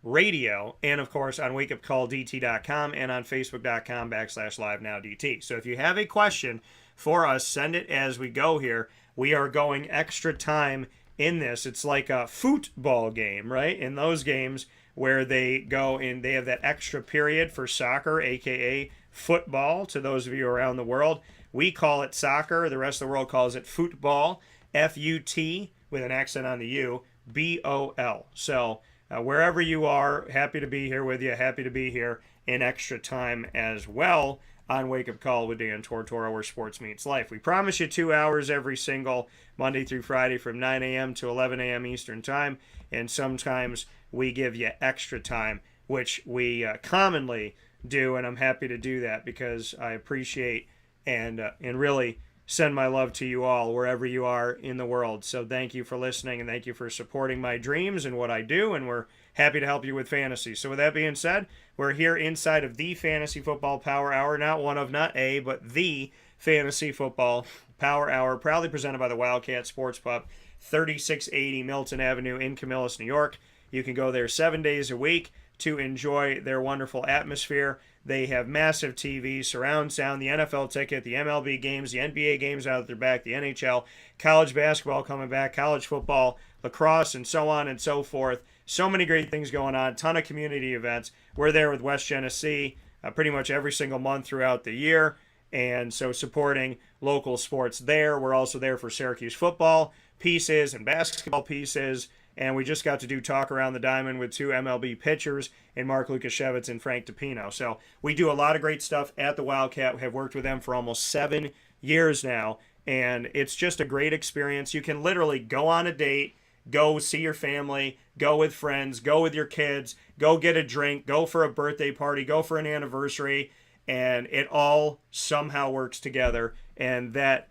radio, and of course on wakeupcalldt.com and on facebook.com/livenowdt. So if you have a question for us, send it as we go here. We are going extra time in this. It's like a football game, right? In those games where they go and they have that extra period for soccer, aka football, to those of you around the world. We call it soccer. The rest of the world calls it football, F-U-T, with an accent on the U, B-O-L. So wherever you are, happy to be here with you. Happy to be here in extra time as well on Wake Up Call with Dan Tortora, where sports meets life. We promise you 2 hours every single Monday through Friday from 9 a.m. to 11 a.m. Eastern Time, and sometimes we give you extra time, which we commonly do, and I'm happy to do that because I appreciate and really send my love to you all wherever you are in the world. So thank you for listening, and thank you for supporting my dreams and what I do, and we're happy to help you with fantasy. So with that being said, we're here inside of the Fantasy Football Power Hour, not one of, not a, but the Fantasy Football Power Hour, proudly presented by the Wildcat Sports Pub, 3680 Milton Avenue in Camillus, New York. You can go there 7 days a week to enjoy their wonderful atmosphere. They have massive TVs, surround sound, the NFL ticket, the MLB games, the NBA games out at their back, the NHL, college basketball coming back, college football, lacrosse, and so on and so forth. So many great things going on, ton of community events. We're there with West Genesee pretty much every single month throughout the year, and so supporting local sports there. We're also there for Syracuse football pieces and basketball pieces. And we just got to do Talk Around the Diamond with two MLB pitchers in Mark Lukashevitz and Frank DePino. So we do a lot of great stuff at the Wildcat. We have worked with them for almost 7 years now. And it's just a great experience. You can literally go on a date, go see your family, go with friends, go with your kids, go get a drink, go for a birthday party, go for an anniversary. And it all somehow works together. And that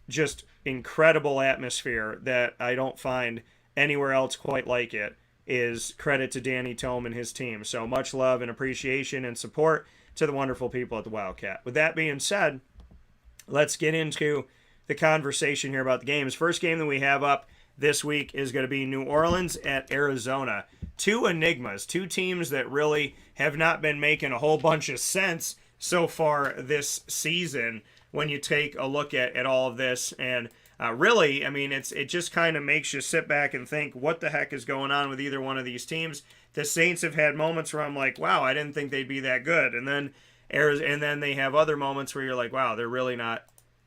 just incredible atmosphere that I don't find anywhere else quite like it is credit to Danny Tome and his team. So much love and appreciation and support to the wonderful people at the Wildcat. With that being said, let's get into the conversation here about the games. First game that we have up this week is going to be New Orleans at Arizona. Two enigmas, two teams that really have not been making a whole bunch of sense so far this season when you take a look at all of this. And really, I mean, it just kind of makes you sit back and think, what the heck is going on with either one of these teams? The Saints have had moments where I'm like, wow, I didn't think they'd be that good. And then they have other moments where you're like, wow, they're really not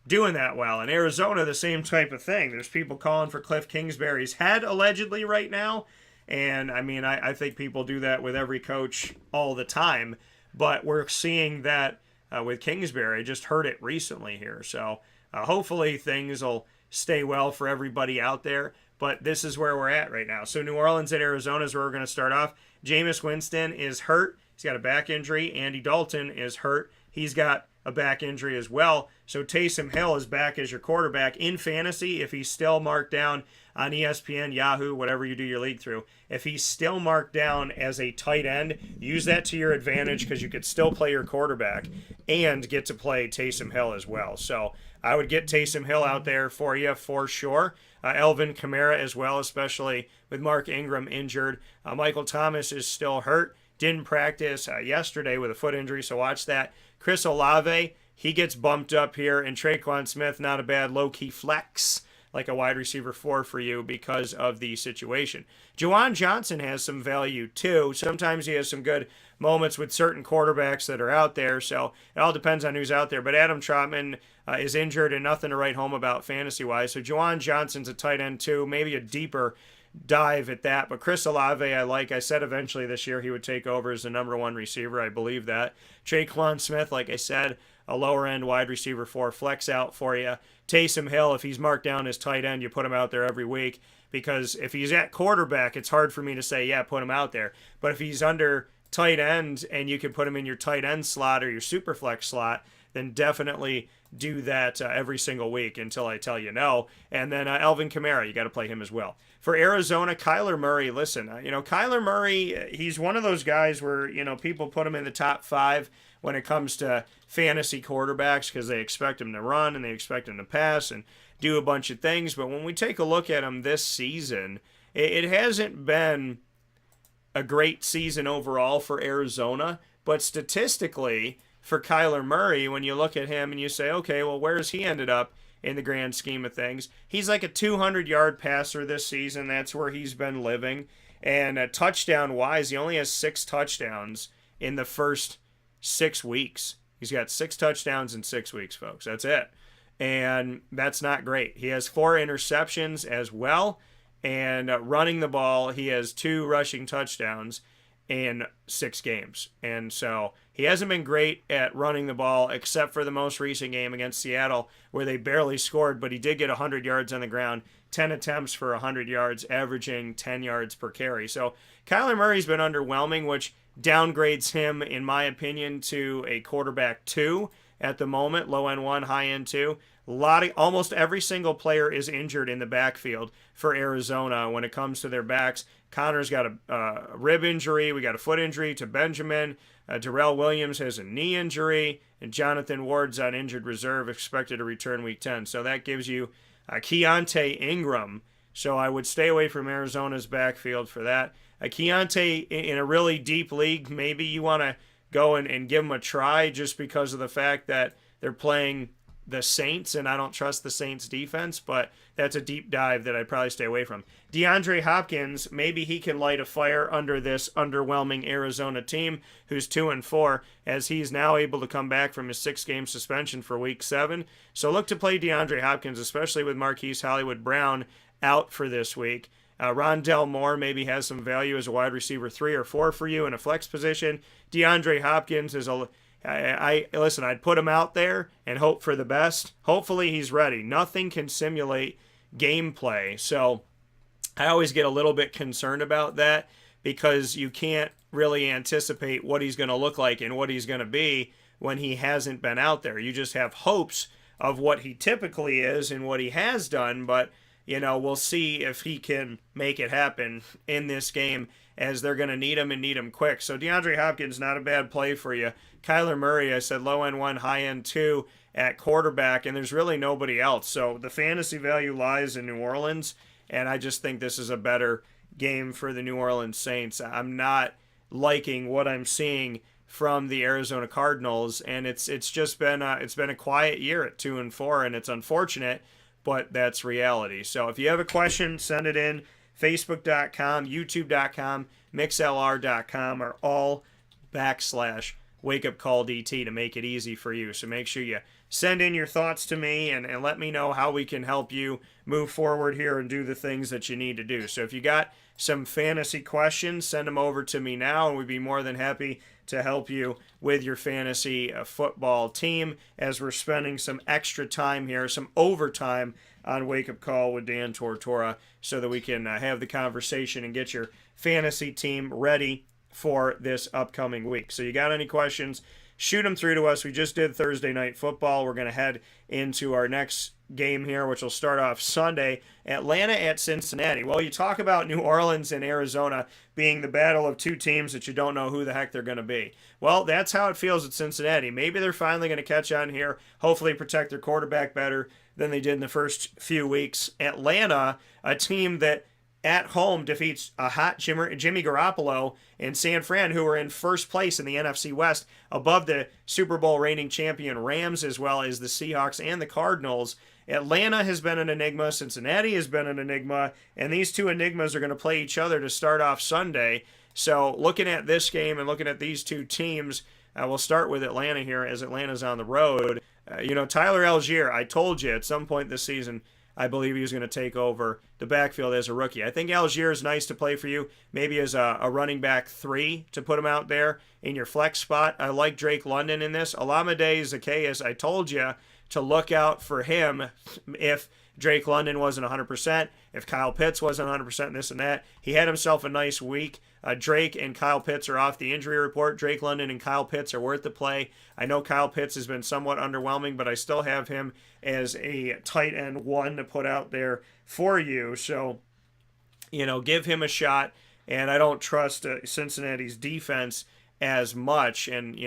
doing that well. In Arizona, the same type of thing. There's people calling for Cliff Kingsbury's head, allegedly, right now. And, I mean, I think people do that with every coach all the time. But we're seeing that with Kingsbury. I just heard it recently here. So hopefully things will stay well for everybody out there, but this is where we're at right now. So New Orleans at Arizona is where we're going to start off. Jameis Winston is hurt. He's got a back injury. Andy Dalton is hurt. He's got a back injury as well. So Taysom Hill is back as your quarterback in fantasy. If he's still marked down on ESPN, Yahoo, whatever you do your league through, if he's still marked down as a tight end, use that to your advantage because you could still play your quarterback and get to play Taysom Hill as well. So I would get Taysom Hill out there for you for sure. Alvin Kamara as well, especially with Mark Ingram injured. Michael Thomas is still hurt. Didn't practice yesterday with a foot injury, so watch that. Chris Olave, he gets bumped up here. And Traquan Smith, not a bad low-key flex, like a wide receiver 4 for you because of the situation. Juwan Johnson has some value too. Sometimes he has some good moments with certain quarterbacks that are out there, so it all depends on who's out there. But Adam Trotman is injured and nothing to write home about fantasy-wise. So Juwan Johnson's a tight end too, maybe a deeper dive at that. But Chris Olave, I said eventually this year he would take over as the number 1 receiver. I believe that. Traquan Smith, like I said, a lower-end wide receiver 4 flex out for you. Taysom Hill, if he's marked down as tight end, you put him out there every week because if he's at quarterback, it's hard for me to say, yeah, put him out there. But if he's under tight end and you can put him in your tight end slot or your super flex slot, then definitely do that every single week until I tell you no. And then Alvin Kamara, you got to play him as well. For Arizona, Kyler Murray, listen, Kyler Murray, he's one of those guys where, people put him in the top 5 when it comes to fantasy quarterbacks because they expect him to run and they expect him to pass and do a bunch of things. But when we take a look at him this season, it hasn't been a great season overall for Arizona, but statistically for Kyler Murray, when you look at him and you say, okay, well, where's he ended up in the grand scheme of things? He's like a 200-yard passer this season. That's where he's been living. And touchdown-wise, he only has 6 touchdowns in the first 6 weeks. He's got 6 touchdowns in 6 weeks, folks. That's it. And that's not great. He has 4 interceptions as well. And running the ball, he has 2 rushing touchdowns in 6 games. And so he hasn't been great at running the ball except for the most recent game against Seattle where they barely scored, but he did get 100 yards on the ground, 10 attempts for 100 yards, averaging 10 yards per carry. So Kyler Murray's been underwhelming, which downgrades him, in my opinion, to a quarterback 2 at the moment, low end 1, high end 2. Almost every single player is injured in the backfield for Arizona when it comes to their backs. Connor's got a rib injury. We got a foot injury to Benjamin. Darrell Williams has a knee injury. And Jonathan Ward's on injured reserve, expected to return week 10. So that gives you Keontae Ingram. So I would stay away from Arizona's backfield for that. Keontae in a really deep league, maybe you want to go and give him a try just because of the fact that they're playing the Saints, and I don't trust the Saints defense, but that's a deep dive that I'd probably stay away from. DeAndre Hopkins, maybe he can light a fire under this underwhelming Arizona team who's 2-4, as he's now able to come back from his 6-game suspension for week 7. So look to play DeAndre Hopkins, especially with Marquise Hollywood Brown out for this week. Rondell Moore maybe has some value as a wide receiver 3 or 4 for you in a flex position. DeAndre Hopkins is listen, I'd put him out there and hope for the best. Hopefully he's ready. Nothing can simulate gameplay. So I always get a little bit concerned about that because you can't really anticipate what he's going to look like and what he's going to be when he hasn't been out there. You just have hopes of what he typically is and what he has done, but we'll see if he can make it happen in this game as they're going to need him and need him quick. So DeAndre Hopkins, not a bad play for you. Kyler Murray, I said low end 1, high end 2 at quarterback, and there's really nobody else. So the fantasy value lies in New Orleans, and I just think this is a better game for the New Orleans Saints. I'm not liking what I'm seeing from the Arizona Cardinals, and it's just been a quiet year at 2-4, and it's unfortunate, but that's reality. So if you have a question, send it in. Facebook.com, YouTube.com, MixLR.com are all /WakeUpCallDT to make it easy for you. So make sure you send in your thoughts to me and let me know how we can help you move forward here and do the things that you need to do. So if you got some fantasy questions, send them over to me now, and we'd be more than happy to help you with your fantasy football team as we're spending some extra time here, some overtime on Wake Up Call with Dan Tortora so that we can have the conversation and get your fantasy team ready for this upcoming week. So you got any questions, shoot them through to us. We just did Thursday Night Football. We're going to head into our next game here, which will start off Sunday, Atlanta at Cincinnati. Well, you talk about New Orleans and Arizona being the battle of two teams that you don't know who the heck they're going to be. Well, that's how it feels at Cincinnati. Maybe they're finally going to catch on here, hopefully protect their quarterback better than they did in the first few weeks. Atlanta, a team that at home defeats a hot Jimmy Garoppolo and San Fran, who are in first place in the NFC West, above the Super Bowl reigning champion Rams, as well as the Seahawks and the Cardinals. Atlanta has been an enigma. Cincinnati has been an enigma. And these two enigmas are going to play each other to start off Sunday. So looking at this game and looking at these two teams, we'll start with Atlanta here as Atlanta's on the road. Tyler Algier, I told you at some point this season, I believe he was going to take over the backfield as a rookie. I think Algier is nice to play for you, maybe as a running back 3 to put him out there in your flex spot. I like Drake London in this. Olamide Zaccheaus, I told you to look out for him if Drake London wasn't 100%, if Kyle Pitts wasn't 100%, this and that. He had himself a nice week. Drake and Kyle Pitts are off the injury report. Drake London and Kyle Pitts are worth the play. I know Kyle Pitts has been somewhat underwhelming, but I still have him as a tight end 1 to put out there for you. So, give him a shot. And I don't trust Cincinnati's defense as much. And,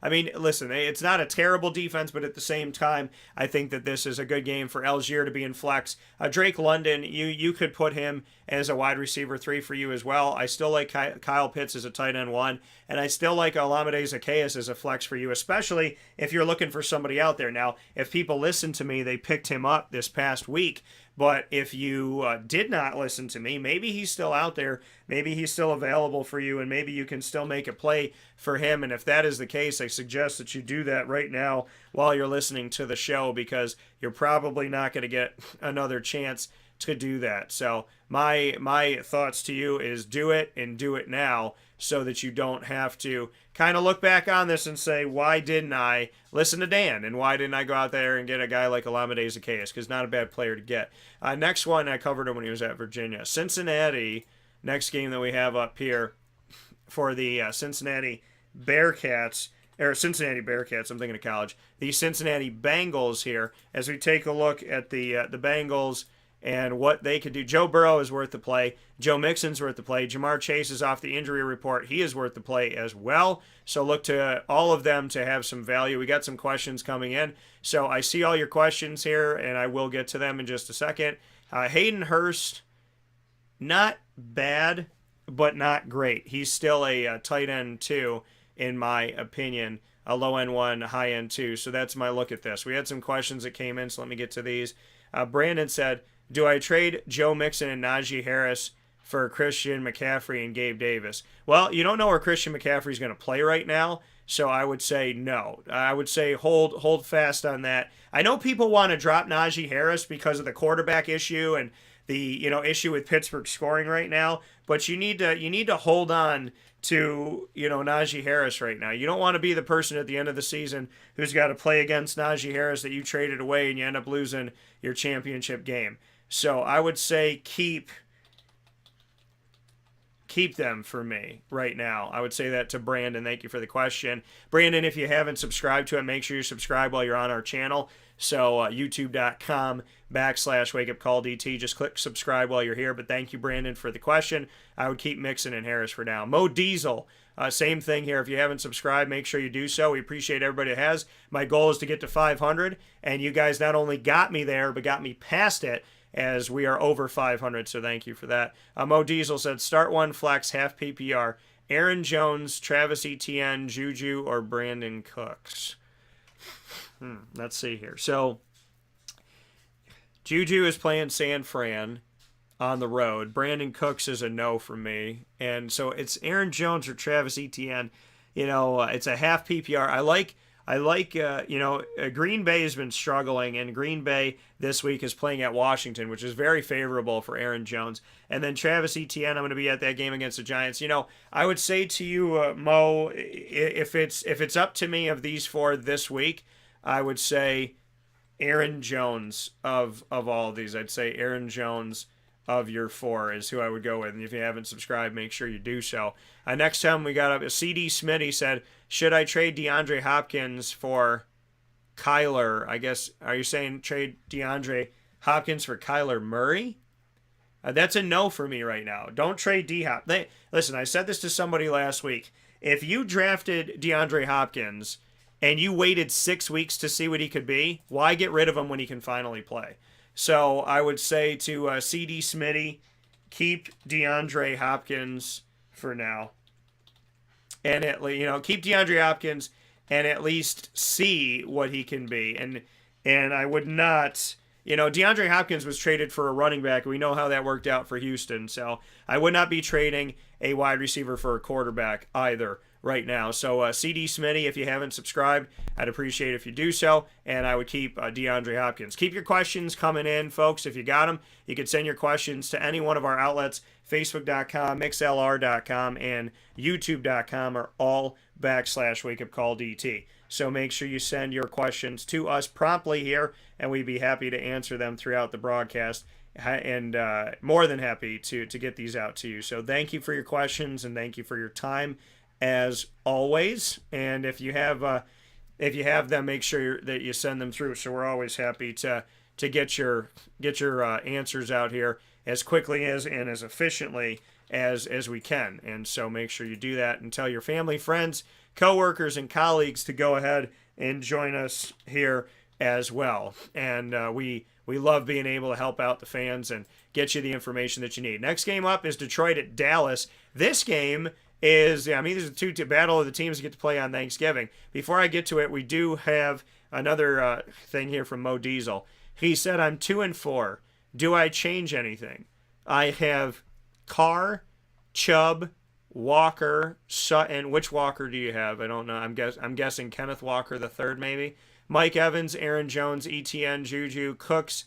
I mean, listen, it's not a terrible defense, but at the same time, I think that this is a good game for Algier to be in flex. Drake London, you could put him as a wide receiver 3 for you as well. I still like Kyle Pitts as a tight end 1, and I still like Olamide Zaccheaus as a flex for you, especially if you're looking for somebody out there. Now, if people listen to me, they picked him up this past week. But if you did not listen to me, maybe he's still out there. Maybe he's still available for you, and maybe you can still make a play for him. And if that is the case, I suggest that you do that right now while you're listening to the show, because you're probably not going to get another chance to do that. So my thoughts to you is do it, and do it now, so that you don't have to kind of look back on this and say, why didn't I listen to Dan? And why didn't I go out there and get a guy like Olamide Zaccheaus? Because not a bad player to get. Next one, I covered him when he was at Virginia. Cincinnati, next game that we have up here for the Cincinnati Bearcats, I'm thinking of college. The Cincinnati Bengals here, as we take a look at the Bengals and what they could do. Joe Burrow is worth the play. Joe Mixon's worth the play. Jamar Chase is off the injury report. He is worth the play as well. So look to all of them to have some value. We got some questions coming in. So I see all your questions here, and I will get to them in just a second. Hayden Hurst, not bad, but not great. He's still a tight end 2, in my opinion. A low end 1, high end 2. So that's my look at this. We had some questions that came in, so let me get to these. Brandon said, do I trade Joe Mixon and Najee Harris for Christian McCaffrey and Gabe Davis? Well, you don't know where Christian McCaffrey is going to play right now, so I would say no. I would say hold fast on that. I know people want to drop Najee Harris because of the quarterback issue and the issue with Pittsburgh scoring right now, but you need to hold on to Najee Harris right now. You don't want to be the person at the end of the season who's got to play against Najee Harris that you traded away and you end up losing your championship game. So I would say keep them for me right now. I would say that to Brandon. Thank you for the question. Brandon, if you haven't subscribed to it, make sure you subscribe while you're on our channel. So youtube.com/wakeupcalldt. Just click subscribe while you're here. But thank you, Brandon, for the question. I would keep Mixon and Harris for now. Mo Diesel, same thing here. If you haven't subscribed, make sure you do so. We appreciate everybody that has. My goal is to get to 500, and you guys not only got me there, but got me past it, as we are over 500, so thank you for that. Mo Diesel said, start one flex, half PPR. Aaron Jones, Travis Etienne, Juju, or Brandon Cooks? Let's see here. So, Juju is playing San Fran on the road. Brandon Cooks is a no for me. And so it's Aaron Jones or Travis Etienne. It's a half PPR. I like Green Bay has been struggling, and Green Bay this week is playing at Washington, which is very favorable for Aaron Jones. And then Travis Etienne, I'm going to be at that game against the Giants. I would say to you, Mo, if it's up to me of these 4 this week, I would say Aaron Jones of all of these. I'd say Aaron Jones of your 4 is who I would go with. And if you haven't subscribed, make sure you do so. Next time we got up, CD Smitty said, should I trade DeAndre Hopkins for Kyler? I guess, are you saying trade DeAndre Hopkins for Kyler Murray? That's a no for me right now. Don't trade D-Hop. Listen, I said this to somebody last week. If you drafted DeAndre Hopkins and you waited 6 weeks to see what he could be, why get rid of him when he can finally play? So I would say to CD Smitty, keep DeAndre Hopkins for now. And keep DeAndre Hopkins and at least see what he can be. And I would not, DeAndre Hopkins was traded for a running back. We know how that worked out for Houston. So I would not be trading a wide receiver for a quarterback either right now. So CD Smitty, if you haven't subscribed, I'd appreciate it if you do so. And I would keep DeAndre Hopkins. Keep your questions coming in, folks. If you got them, you can send your questions to any one of our outlets. Facebook.com, MixLR.com, and YouTube.com are all /WakeUpCallDT. So make sure you send your questions to us promptly here, and we'd be happy to answer them throughout the broadcast, and more than happy to get these out to you. So thank you for your questions, and thank you for your time as always. And if you have them, make sure that you send them through. So we're always happy to get your answers out here as quickly and as efficiently as we can. And so make sure you do that and tell your family, friends, coworkers, and colleagues to go ahead and join us here as well. And we love being able to help out the fans and get you the information that you need. Next game up is Detroit at Dallas. This game is, these are two battle of the teams that get to play on Thanksgiving. Before I get to it, we do have another thing here from Mo Diesel. He said, I'm 2-4. Do I change anything? I have Carr, Chubb, Walker, Sutton. Which Walker do you have? I don't know. I'm guessing Kenneth Walker the third, maybe. Mike Evans, Aaron Jones, ETN, Juju, Cooks,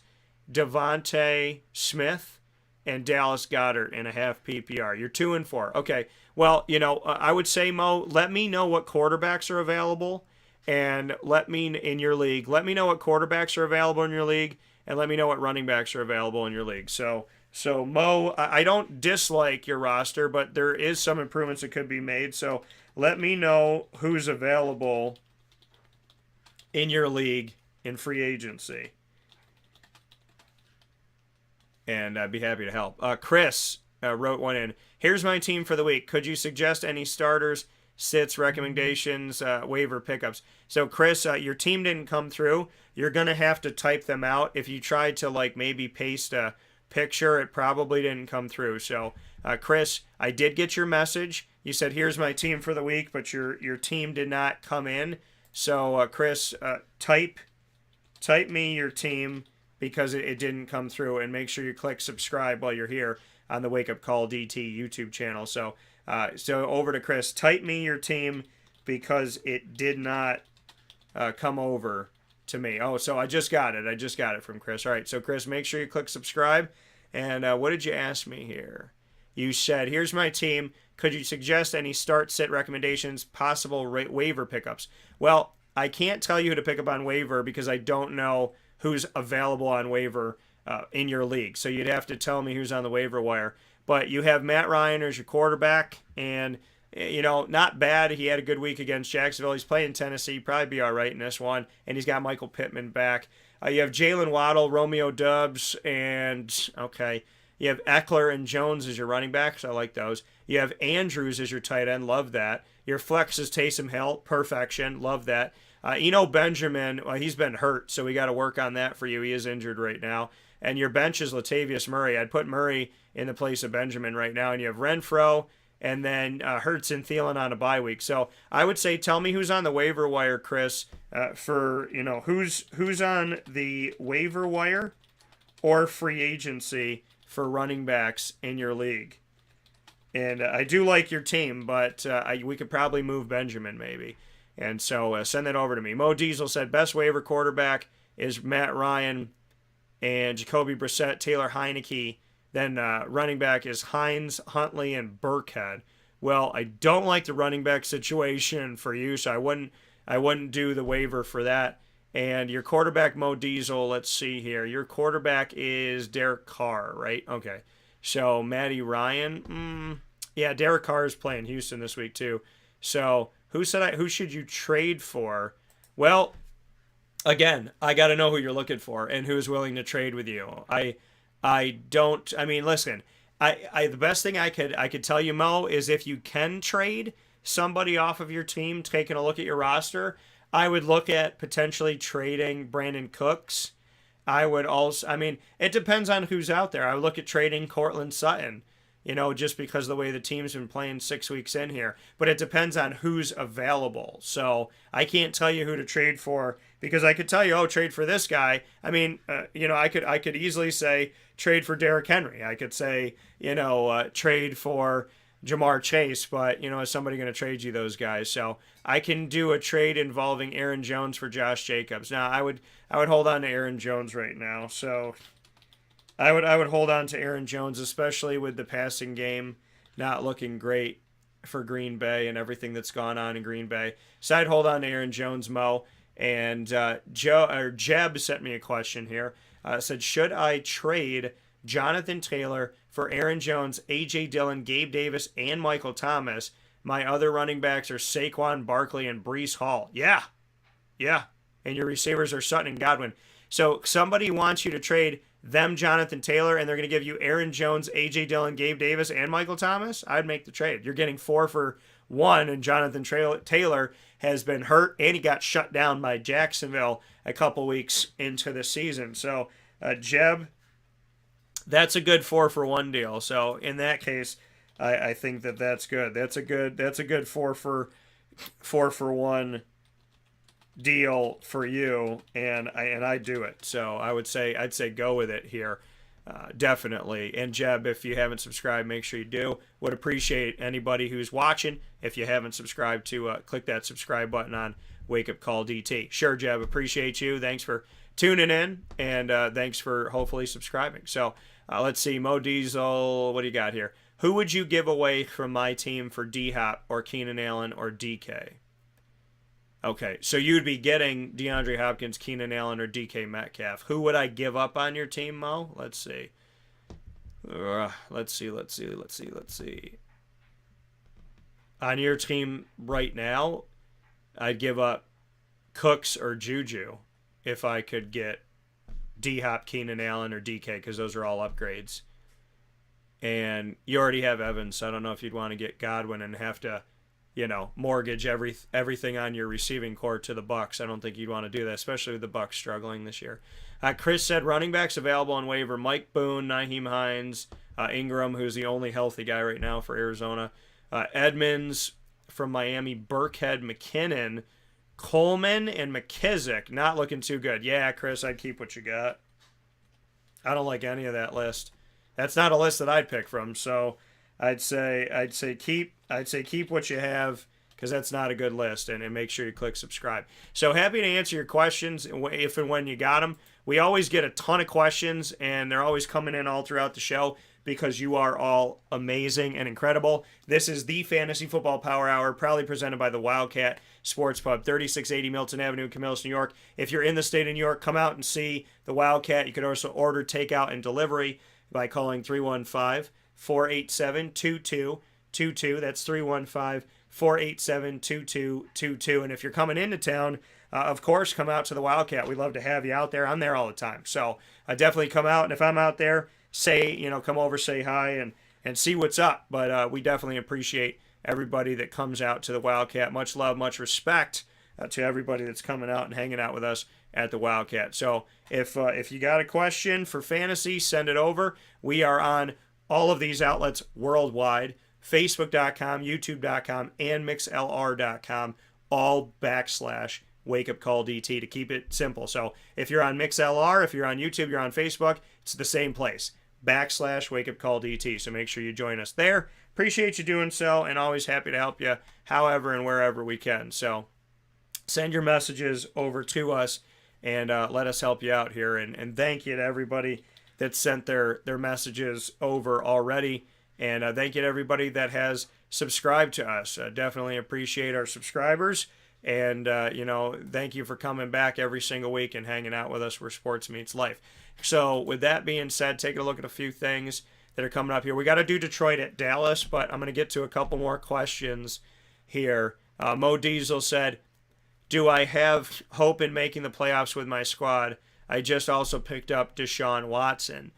Devontae Smith, and Dallas Goedert in a half PPR. You're 2-4. Okay. Well, I would say, Mo, let me know what quarterbacks are available, and in your league. Let me know what quarterbacks are available in your league, and let me know what running backs are available in your league. So Mo, I don't dislike your roster, but there is some improvements that could be made. So let me know who's available in your league in free agency, and I'd be happy to help. Chris wrote one in. Here's my team for the week. Could you suggest any starters, sits, recommendations, waiver pickups? So Chris, your team didn't come through. You're going to have to type them out. If you tried to maybe paste a picture, it probably didn't come through. So Chris, I did get your message. You said, here's my team for the week, but your team did not come in. So Chris, type me your team because it didn't come through, and make sure you click subscribe while you're here on the Wake Up Call DT YouTube channel. So over to Chris, type me your team because it did not come over to me. Oh, so I just got it from Chris. All right, so Chris, make sure you click subscribe. And what did you ask me here? You said, here's my team. Could you suggest any start, sit recommendations, possible waiver pickups? Well, I can't tell you who to pick up on waiver because I don't know who's available on waiver in your league. So you'd have to tell me who's on the waiver wire. But you have Matt Ryan as your quarterback, and not bad. He had a good week against Jacksonville. He's playing Tennessee. Probably be all right in this one. And he's got Michael Pittman back. You have Jalen Waddle, Romeo Doubs, and you have Eckler and Jones as your running backs. I like those. You have Andrews as your tight end. Love that. Your flex is Taysom Hill. Perfection. Love that. Benjamin, he's been hurt, so we got to work on that for you. He is injured right now. And your bench is Latavius Murray. I'd put Murray in the place of Benjamin right now. And you have Renfro, and then Hurts and Thielen on a bye week. So I would say, tell me who's on the waiver wire, Chris, for who's on the waiver wire or free agency for running backs in your league. And I do like your team, but we could probably move Benjamin maybe. And so send that over to me. Mo Diesel said best waiver quarterback is Matt Ryan and Jacoby Brissett, Taylor Heineke. Then running back is Hines, Huntley, and Burkhead. Well, I don't like the running back situation for you, so I wouldn't do the waiver for that. And your quarterback, Mo Diesel, let's see here. Your quarterback is Derek Carr, right? Okay. So Matty Ryan, Derek Carr is playing Houston this week too. So who should you trade for? Well, again, I got to know who you're looking for and who's willing to trade with you. Listen, the best thing I could tell you, Mo, is if you can trade somebody off of your team, taking a look at your roster, I would look at potentially trading Brandon Cooks. I would also, it depends on who's out there. I would look at trading Cortland Sutton, just because of the way the team's been playing 6 weeks in here. But it depends on who's available. So I can't tell you who to trade for because I could tell you, trade for this guy. I could easily say trade for Derrick Henry. I could say, trade for Jamar Chase, but, is somebody going to trade you those guys? So I can do a trade involving Aaron Jones for Josh Jacobs. Now, I would hold on to Aaron Jones right now. So I would hold on to Aaron Jones, especially with the passing game not looking great for Green Bay and everything that's gone on in Green Bay. So I'd hold on to Aaron Jones, Mo. And Jeb sent me a question here. Said, should I trade Jonathan Taylor for Aaron Jones, A.J. Dillon, Gabe Davis, and Michael Thomas? My other running backs are Saquon Barkley and Breece Hall. Yeah. And your receivers are Sutton and Godwin. So somebody wants you to trade them Jonathan Taylor, and they're going to give you Aaron Jones, A.J. Dillon, Gabe Davis, and Michael Thomas, I'd make the trade. You're getting 4 for 1, and Jonathan Taylor has been hurt, and he got shut down by Jacksonville a couple weeks into the season. So, Jeb, that's a good 4 for 1 deal. So, in that case, I think that's good. That's a good 4 for 1 deal for you, and I do it. So I'd say go with it here, definitely. And Jeb, if you haven't subscribed, make sure you do. Would appreciate anybody who's watching. If you haven't subscribed, to click that subscribe button on Wake Up Call DT. Sure, Jeb, appreciate you. Thanks for tuning in, and thanks for hopefully subscribing. So let's see, Mo Diesel, what do you got here? Who would you give away from my team for D-Hop or Keenan Allen or DK? Okay, so you'd be getting DeAndre Hopkins, Keenan Allen, or DK Metcalf. Who would I give up on your team, Mo? Let's see. Let's see. On your team right now, I'd give up Cooks or Juju if I could get D-Hop, Keenan Allen, or DK, because those are all upgrades. And you already have Evans, so I don't know if you'd want to get Godwin and have to, mortgage everything on your receiving core to the Bucks. I don't think you'd want to do that, especially with the Bucks struggling this year. Chris said running backs available on waiver: Mike Boone, Nyheim Hines, Ingram, who's the only healthy guy right now for Arizona, Edmonds from Miami, Burkhead, McKinnon, Coleman, and McKissick. Not looking too good. Yeah, Chris, I'd keep what you got. I don't like any of that list. That's not a list that I'd pick from. So I'd say keep what you have, because that's not a good list, and make sure you click subscribe. So happy to answer your questions if and when you got them. We always get a ton of questions, and they're always coming in all throughout the show because you are all amazing and incredible. This is the Fantasy Football Power Hour, proudly presented by the Wildcat Sports Pub, 3680 Milton Avenue, Camillus, New York. If you're in the state of New York, come out and see the Wildcat. You can also order takeout and delivery by calling 315-487-2222. That's 315-487-2222. And if you're coming into town, of course, come out to the Wildcat. We'd love to have you out there. I'm there all the time. So definitely come out. And if I'm out there, come over, say hi, and see what's up. But we definitely appreciate everybody that comes out to the Wildcat. Much love, much respect to everybody that's coming out and hanging out with us at the Wildcat. So if you got a question for fantasy, send it over. We are on all of these outlets worldwide: Facebook.com, YouTube.com, and MixLR.com, all /WakeUpCallDT to keep it simple. So if you're on MixLR, if you're on YouTube, you're on Facebook, it's the same place, /WakeUpCallDT. So make sure you join us there. Appreciate you doing so, and always happy to help you however and wherever we can. So send your messages over to us, and let us help you out here. And thank you to everybody that sent their messages over already. And thank you to everybody that has subscribed to us. Definitely appreciate our subscribers. And, thank you for coming back every single week and hanging out with us where sports meets life. So with that being said, taking a look at a few things that are coming up here. We got to do Detroit at Dallas, but I'm going to get to a couple more questions here. Mo Diesel said, do I have hope in making the playoffs with my squad? I just also picked up Deshaun Watson.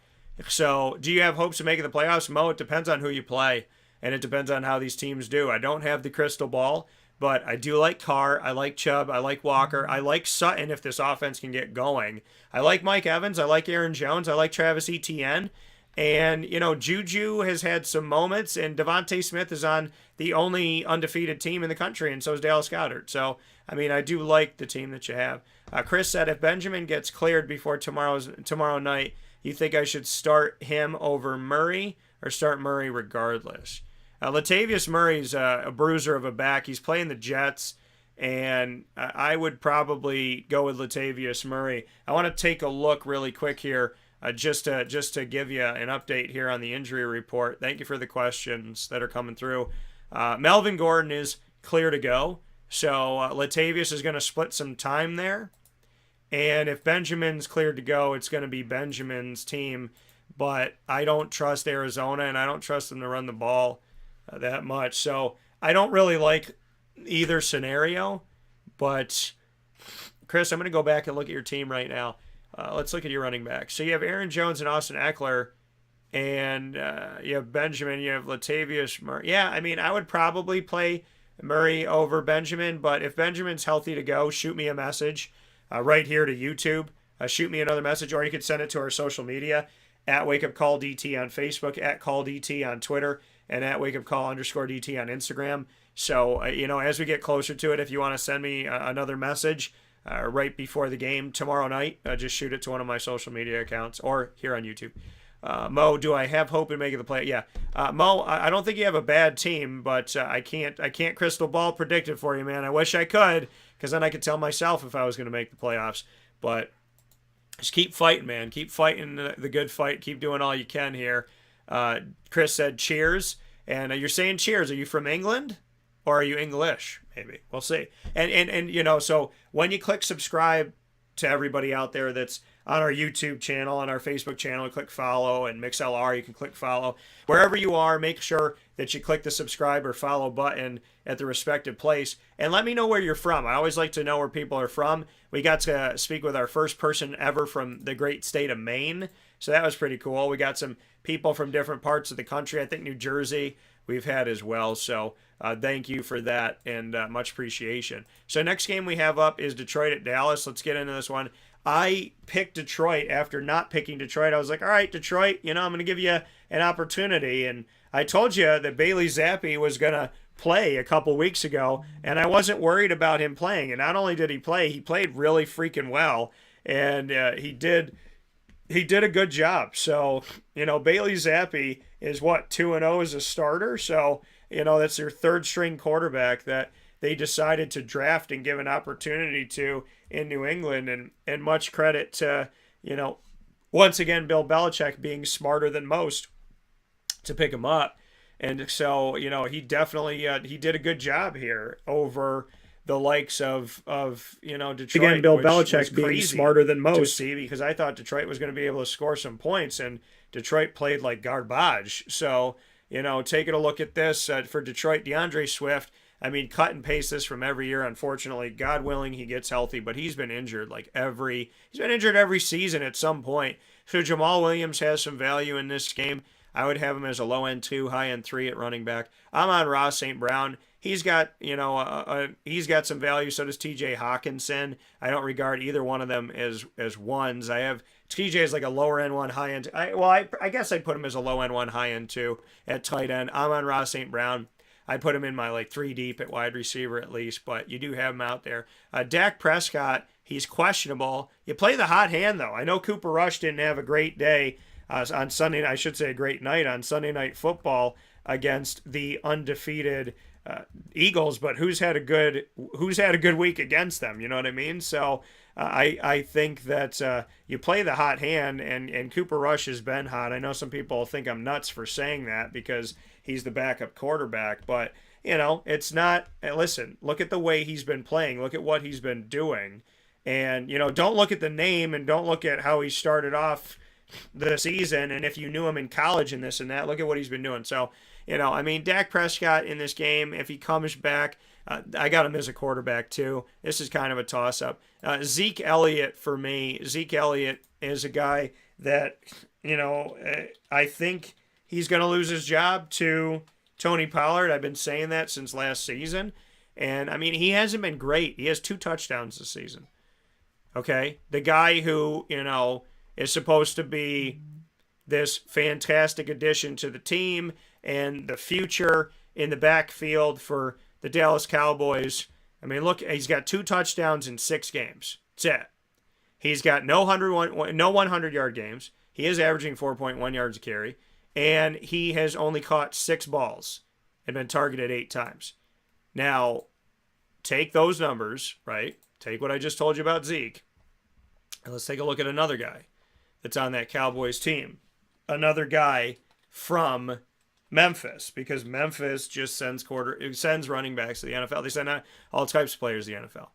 So do you have hopes of making the playoffs? Mo, it depends on who you play, and it depends on how these teams do. I don't have the crystal ball, but I do like Carr. I like Chubb. I like Walker. I like Sutton if this offense can get going. I like Mike Evans. I like Aaron Jones. I like Travis Etienne. And, Juju has had some moments, and Devontae Smith is on the only undefeated team in the country, and so is Dallas Goedert. So, I do like the team that you have. Chris said, if Benjamin gets cleared before tomorrow night, you think I should start him over Murray or start Murray regardless? Latavius Murray's a bruiser of a back. He's playing the Jets, and I would probably go with Latavius Murray. I want to take a look really quick here. Just to give you an update here on the injury report. Thank you for the questions that are coming through. Melvin Gordon is clear to go, so Latavius is going to split some time there. And if Benjamin's cleared to go, it's going to be Benjamin's team. But I don't trust Arizona, and I don't trust them to run the ball that much. So I don't really like either scenario. But, Chris, I'm going to go back and look at your team right now. Let's look at your running backs. So you have Aaron Jones and Austin Eckler, and you have Benjamin, you have Latavius Murray. Yeah, I mean, I would probably play Murray over Benjamin, but if Benjamin's healthy to go, shoot me a message right here to YouTube. Shoot me another message, or you could send it to our social media at Wake Up Call DT on Facebook, at Call DT on Twitter, and at Wake Up Call _DT on Instagram. So, as we get closer to it, if you want to send me another message right before the game tomorrow night, just shoot it to one of my social media accounts or here on YouTube. Mo, do I have hope in making the play? Yeah. Mo, I don't think you have a bad team, but I can't crystal ball predict it for you, man. I wish I could, because then I could tell myself if I was going to make the playoffs. But just keep fighting, man. Keep fighting the good fight. Keep doing all you can here. Chris said cheers, and you're saying cheers. Are you from England, or are you English? Maybe we'll see. And so when you click subscribe to everybody out there that's on our YouTube channel, on our Facebook channel, click follow, and MixLR, you can click follow. Wherever you are, make sure that you click the subscribe or follow button at the respective place. And let me know where you're from. I always like to know where people are from. We got to speak with our first person ever from the great state of Maine. So that was pretty cool. We got some people from different parts of the country. I think New Jersey we've had as well. So thank you for that, and much appreciation. So next game we have up is Detroit at Dallas. Let's get into this one. I picked Detroit after not picking Detroit. I was like, all right, Detroit, I'm going to give you an opportunity. And I told you that Bailey Zappi was going to play a couple weeks ago, and I wasn't worried about him playing. And not only did he play, he played really freaking well, and he did a good job. So, Bailey Zappi is 2-0 as a starter. So, that's their third string quarterback that they decided to draft and give an opportunity to in New England. And much credit to, once again, Bill Belichick being smarter than most to pick him up. And so, he definitely, he did a good job here over the likes of Detroit. Again, Bill Belichick being smarter than most to see, because I thought Detroit was going to be able to score some points, and Detroit played like garbage. So, taking a look at this for Detroit, DeAndre Swift, I mean, cut and paste this from every year. Unfortunately, God willing, he gets healthy, but he's been injured every season at some point. So Jamal Williams has some value in this game. I would have him as a low end 2, high end 3 at running back. I'm on Ross St. Brown. He's got, he's got some value. So does T.J. Hawkinson. I don't regard either one of them as ones. I have TJ as like a lower end 1, high end. I guess I'd put him as a low end 1, high end 2 at tight end. I'm on Ross St. Brown. I put him in my 3 deep at wide receiver at least, but you do have him out there. Dak Prescott, he's questionable. You play the hot hand though. I know Cooper Rush didn't have a great day on Sunday. I should say a great night on Sunday Night Football against the undefeated Eagles, but who's had a good week against them? You know what I mean? So I think that you play the hot hand, and Cooper Rush has been hot. I know some people think I'm nuts for saying that because he's the backup quarterback, but it's not. Listen, look at the way he's been playing. Look at what he's been doing, and don't look at the name and don't look at how he started off the season. And if you knew him in college and this and that, look at what he's been doing. So. Dak Prescott in this game, if he comes back, I got him as a quarterback too. This is kind of a toss-up. Zeke Elliott for me. Zeke Elliott is a guy that, I think he's going to lose his job to Tony Pollard. I've been saying that since last season. And, he hasn't been great. He has 2 touchdowns this season. Okay? The guy who, is supposed to be this fantastic addition to the team and the future in the backfield for the Dallas Cowboys. Look, he's got 2 touchdowns in 6 games. That's it. He's got no 100-yard games. He is averaging 4.1 yards a carry, and he has only caught 6 balls and been targeted 8 times. Now, take those numbers, right? Take what I just told you about Zeke, and let's take a look at another guy that's on that Cowboys team. Another guy from Memphis, because Memphis just sends running backs to the NFL. They send all types of players to the NFL.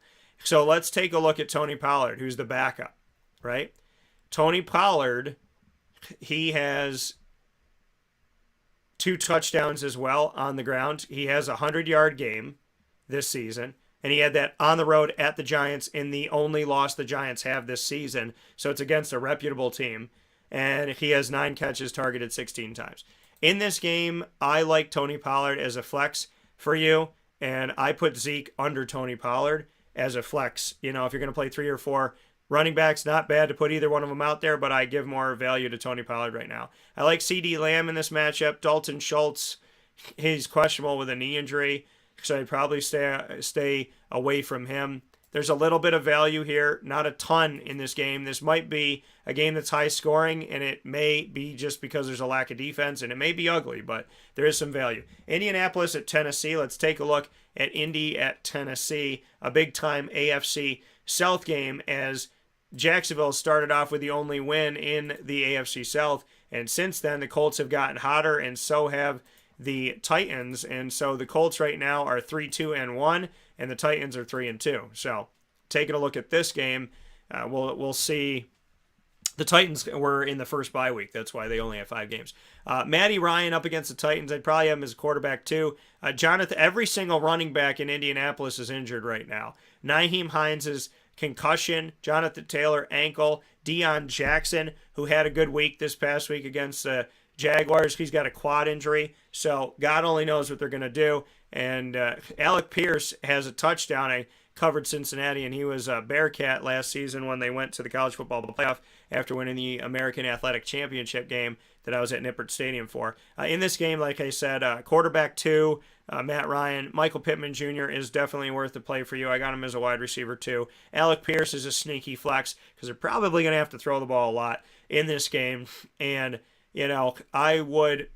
So let's take a look at Tony Pollard, who's the backup, right? Tony Pollard, he has 2 touchdowns as well on the ground. He has a 100-yard game this season. And he had that on the road at the Giants in the only loss the Giants have this season. So it's against a reputable team. And he has 9 catches, targeted 16 times. In this game, I like Tony Pollard as a flex for you. And I put Zeke under Tony Pollard as a flex. You know, if you're going to play 3 or 4 running backs, not bad to put either one of them out there, but I give more value to Tony Pollard right now. I like CD Lamb in this matchup. Dalton Schultz, he's questionable with a knee injury, so I'd probably stay away from him. There's a little bit of value here, not a ton in this game. This might be a game that's high scoring, and it may be just because there's a lack of defense, and it may be ugly, but there is some value. Indianapolis at Tennessee. Let's take a look at Indy at Tennessee, a big-time AFC South game, as Jacksonville started off with the only win in the AFC South, and since then the Colts have gotten hotter, and so have the Titans, and so the Colts right now are 3-2-1, and the Titans are 3-2. So, taking a look at this game, we'll see. The Titans were in the first bye week. That's why they only have 5 games. Matty Ryan up against the Titans. I'd probably have him as a quarterback too. Jonathan, every single running back in Indianapolis is injured right now. Nyheim Hines' concussion, Jonathan Taylor ankle, Deion Jackson, who had a good week this past week against the Jaguars, he's got a quad injury, so God only knows what they're going to do. And Alec Pierce has a touchdown. I covered Cincinnati, and he was a Bearcat last season when they went to the college football playoff after winning the American Athletic Championship game that I was at Nippert Stadium for. In this game, like I said, quarterback 2, Matt Ryan. Michael Pittman Jr. is definitely worth the play for you. I got him as a wide receiver too. Alec Pierce is a sneaky flex because they're probably going to have to throw the ball a lot in this game. And, you know, I would...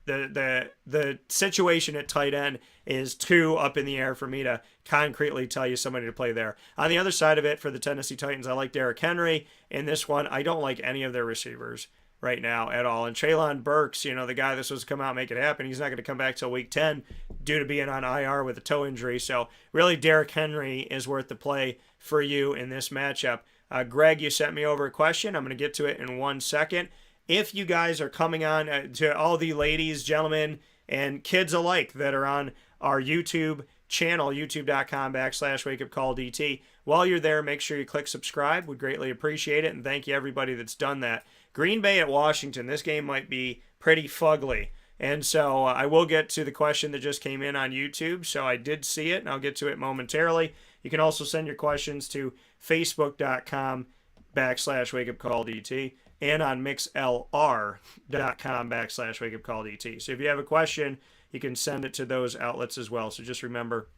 The situation at tight end is too up in the air for me to concretely tell you somebody to play there. On the other side of it, for the Tennessee Titans, I like Derrick Henry. In this one, I don't like any of their receivers right now at all. And Treylon Burks, you know, the guy that's supposed to come out and make it happen, he's not going to come back till week 10 due to being on IR with a toe injury. So really, Derrick Henry is worth the play for you in this matchup. Greg, you sent me over a question. I'm going to get to it in 1 second. If you guys are coming on, to all the ladies, gentlemen, and kids alike that are on our YouTube channel, youtube.com/wakeupcalldt. While you're there, make sure you click subscribe. We'd greatly appreciate it, and thank you everybody that's done that. Green Bay at Washington, this game might be pretty fugly. And so I will get to the question that just came in on YouTube. So I did see it, and I'll get to it momentarily. You can also send your questions to facebook.com/wakeupcalldt. and on mixlr.com/wakeupcalldt. So if you have a question, you can send it to those outlets as well. So just remember,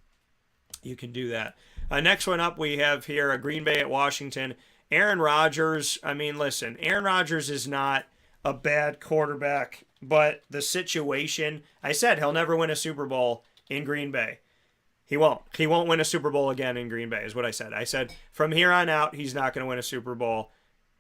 you can do that. Next one up, we have here a Green Bay at Washington. Aaron Rodgers. I mean, listen, Aaron Rodgers is not a bad quarterback, but the situation, I said he'll never win a Super Bowl in Green Bay. He won't. He won't win a Super Bowl again in Green Bay, is what I said. I said from here on out, he's not going to win a Super Bowl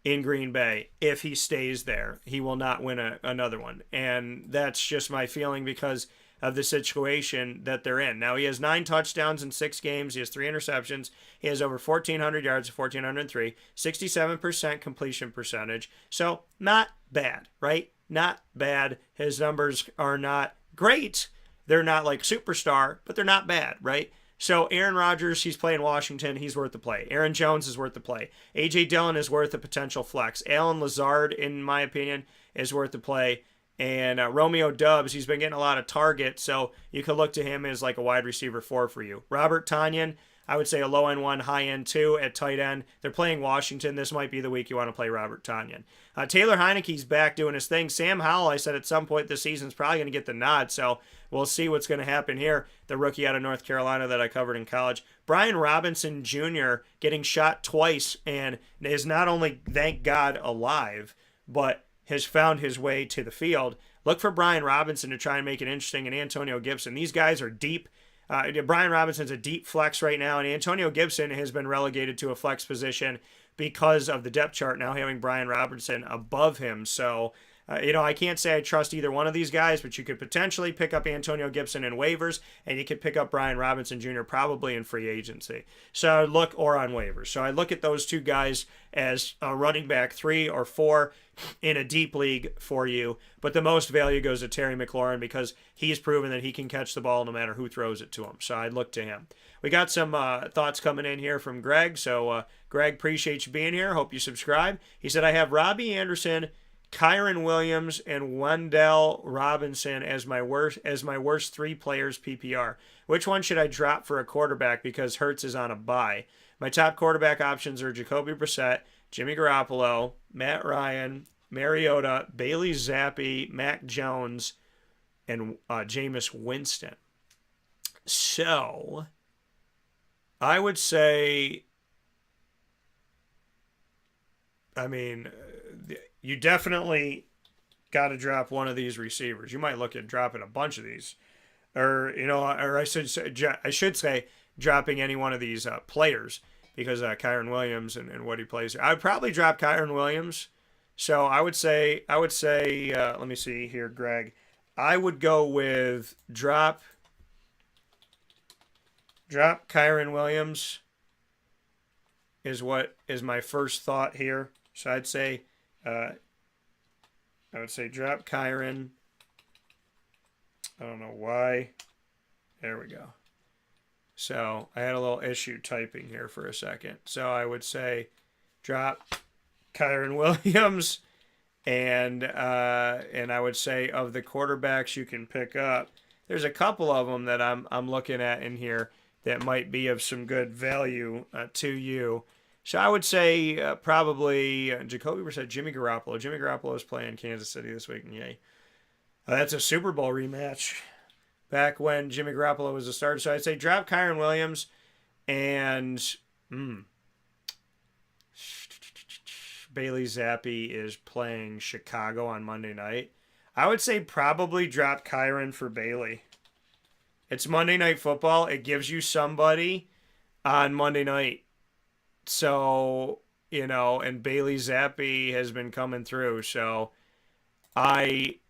in Green Bay. If he stays there, he will not win another one. And that's just my feeling because of the situation that they're in. Now, he has 9 touchdowns in 6 games. He has 3 interceptions. He has over 1,400 yards, 1,403, 67% completion percentage. So, not bad, right? Not bad. His numbers are not great. They're not like superstar, but they're not bad, right? So Aaron Rodgers, he's playing Washington. He's worth the play. Aaron Jones is worth the play. A.J. Dillon is worth a potential flex. Alan Lazard, in my opinion, is worth the play. And Romeo Doubs, he's been getting a lot of targets, so you could look to him as like a wide receiver 4 for you. Robert Tonyan, I would say a low-end 1, high-end 2 at tight end. They're playing Washington. This might be the week you want to play Robert Tonyan. Taylor Heineke's back doing his thing. Sam Howell, I said at some point this season, is probably going to get the nod, so we'll see what's going to happen here. The rookie out of North Carolina that I covered in college. Brian Robinson Jr. getting shot twice and is not only, thank God, alive, but has found his way to the field. Look for Brian Robinson to try and make it interesting, and Antonio Gibson. These guys are deep. Brian Robinson's a deep flex right now, and Antonio Gibson has been relegated to a flex position because of the depth chart now having Brian Robinson above him. So I can't say I trust either one of these guys, but you could potentially pick up Antonio Gibson in waivers, and you could pick up Brian Robinson Jr. probably in free agency. So I'd look, or on waivers. So I look at those two guys as a running back 3 or 4 in a deep league for you. But the most value goes to Terry McLaurin because he's proven that he can catch the ball no matter who throws it to him. So I'd look to him. We got some thoughts coming in here from Greg. So Greg, appreciate you being here. Hope you subscribe. He said, I have Robbie Anderson, Kyron Williams, and Wendell Robinson as my worst 3 players PPR. Which one should I drop for a quarterback because Hurts is on a bye? My top quarterback options are Jacoby Brissett, Jimmy Garoppolo, Matt Ryan, Mariota, Bailey Zappi, Mac Jones, and Jameis Winston. So I would say, you definitely got to drop one of these receivers. You might look at dropping a bunch of these, or I should say dropping any one of these players because Kyron Williams and what he plays. I would probably drop Kyron Williams. So I would say, let me see here, Greg. I would go with drop Kyron Williams is my first thought here. So I would say drop Kyron. I don't know why. There we go. So I had a little issue typing here for a second. So I would say drop Kyron Williams, and I would say of the quarterbacks you can pick up, there's a couple of them that I'm looking at in here that might be of some good value to you. So I would say probably Jacoby Brissett, Jimmy Garoppolo. Jimmy Garoppolo is playing Kansas City this week, and yay. That's a Super Bowl rematch back when Jimmy Garoppolo was a starter. So I'd say drop Kyron Williams and Bailey Zappi is playing Chicago on Monday night. I would say probably drop Kyron for Bailey. It's Monday Night Football. It gives you somebody on Monday night. So, and Bailey Zappi has been coming through. So he's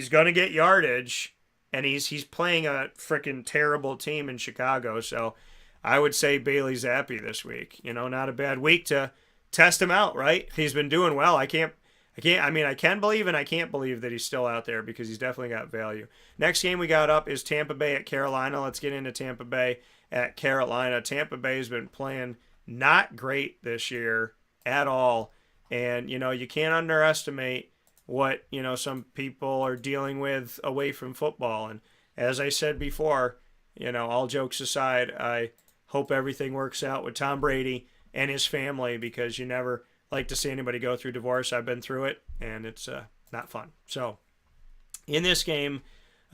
going to get yardage, and he's playing a freaking terrible team in Chicago. So I would say Bailey Zappi this week. Not a bad week to test him out, right? He's been doing well. I can believe and I can't believe that he's still out there because he's definitely got value. Next game we got up is Tampa Bay at Carolina. Let's get into Tampa Bay at Carolina. Tampa Bay has been playing not great this year at all. And, you can't underestimate what, some people are dealing with away from football. And as I said before, all jokes aside, I hope everything works out with Tom Brady and his family because you never like to see anybody go through divorce. I've been through it, and it's not fun. So, in this game,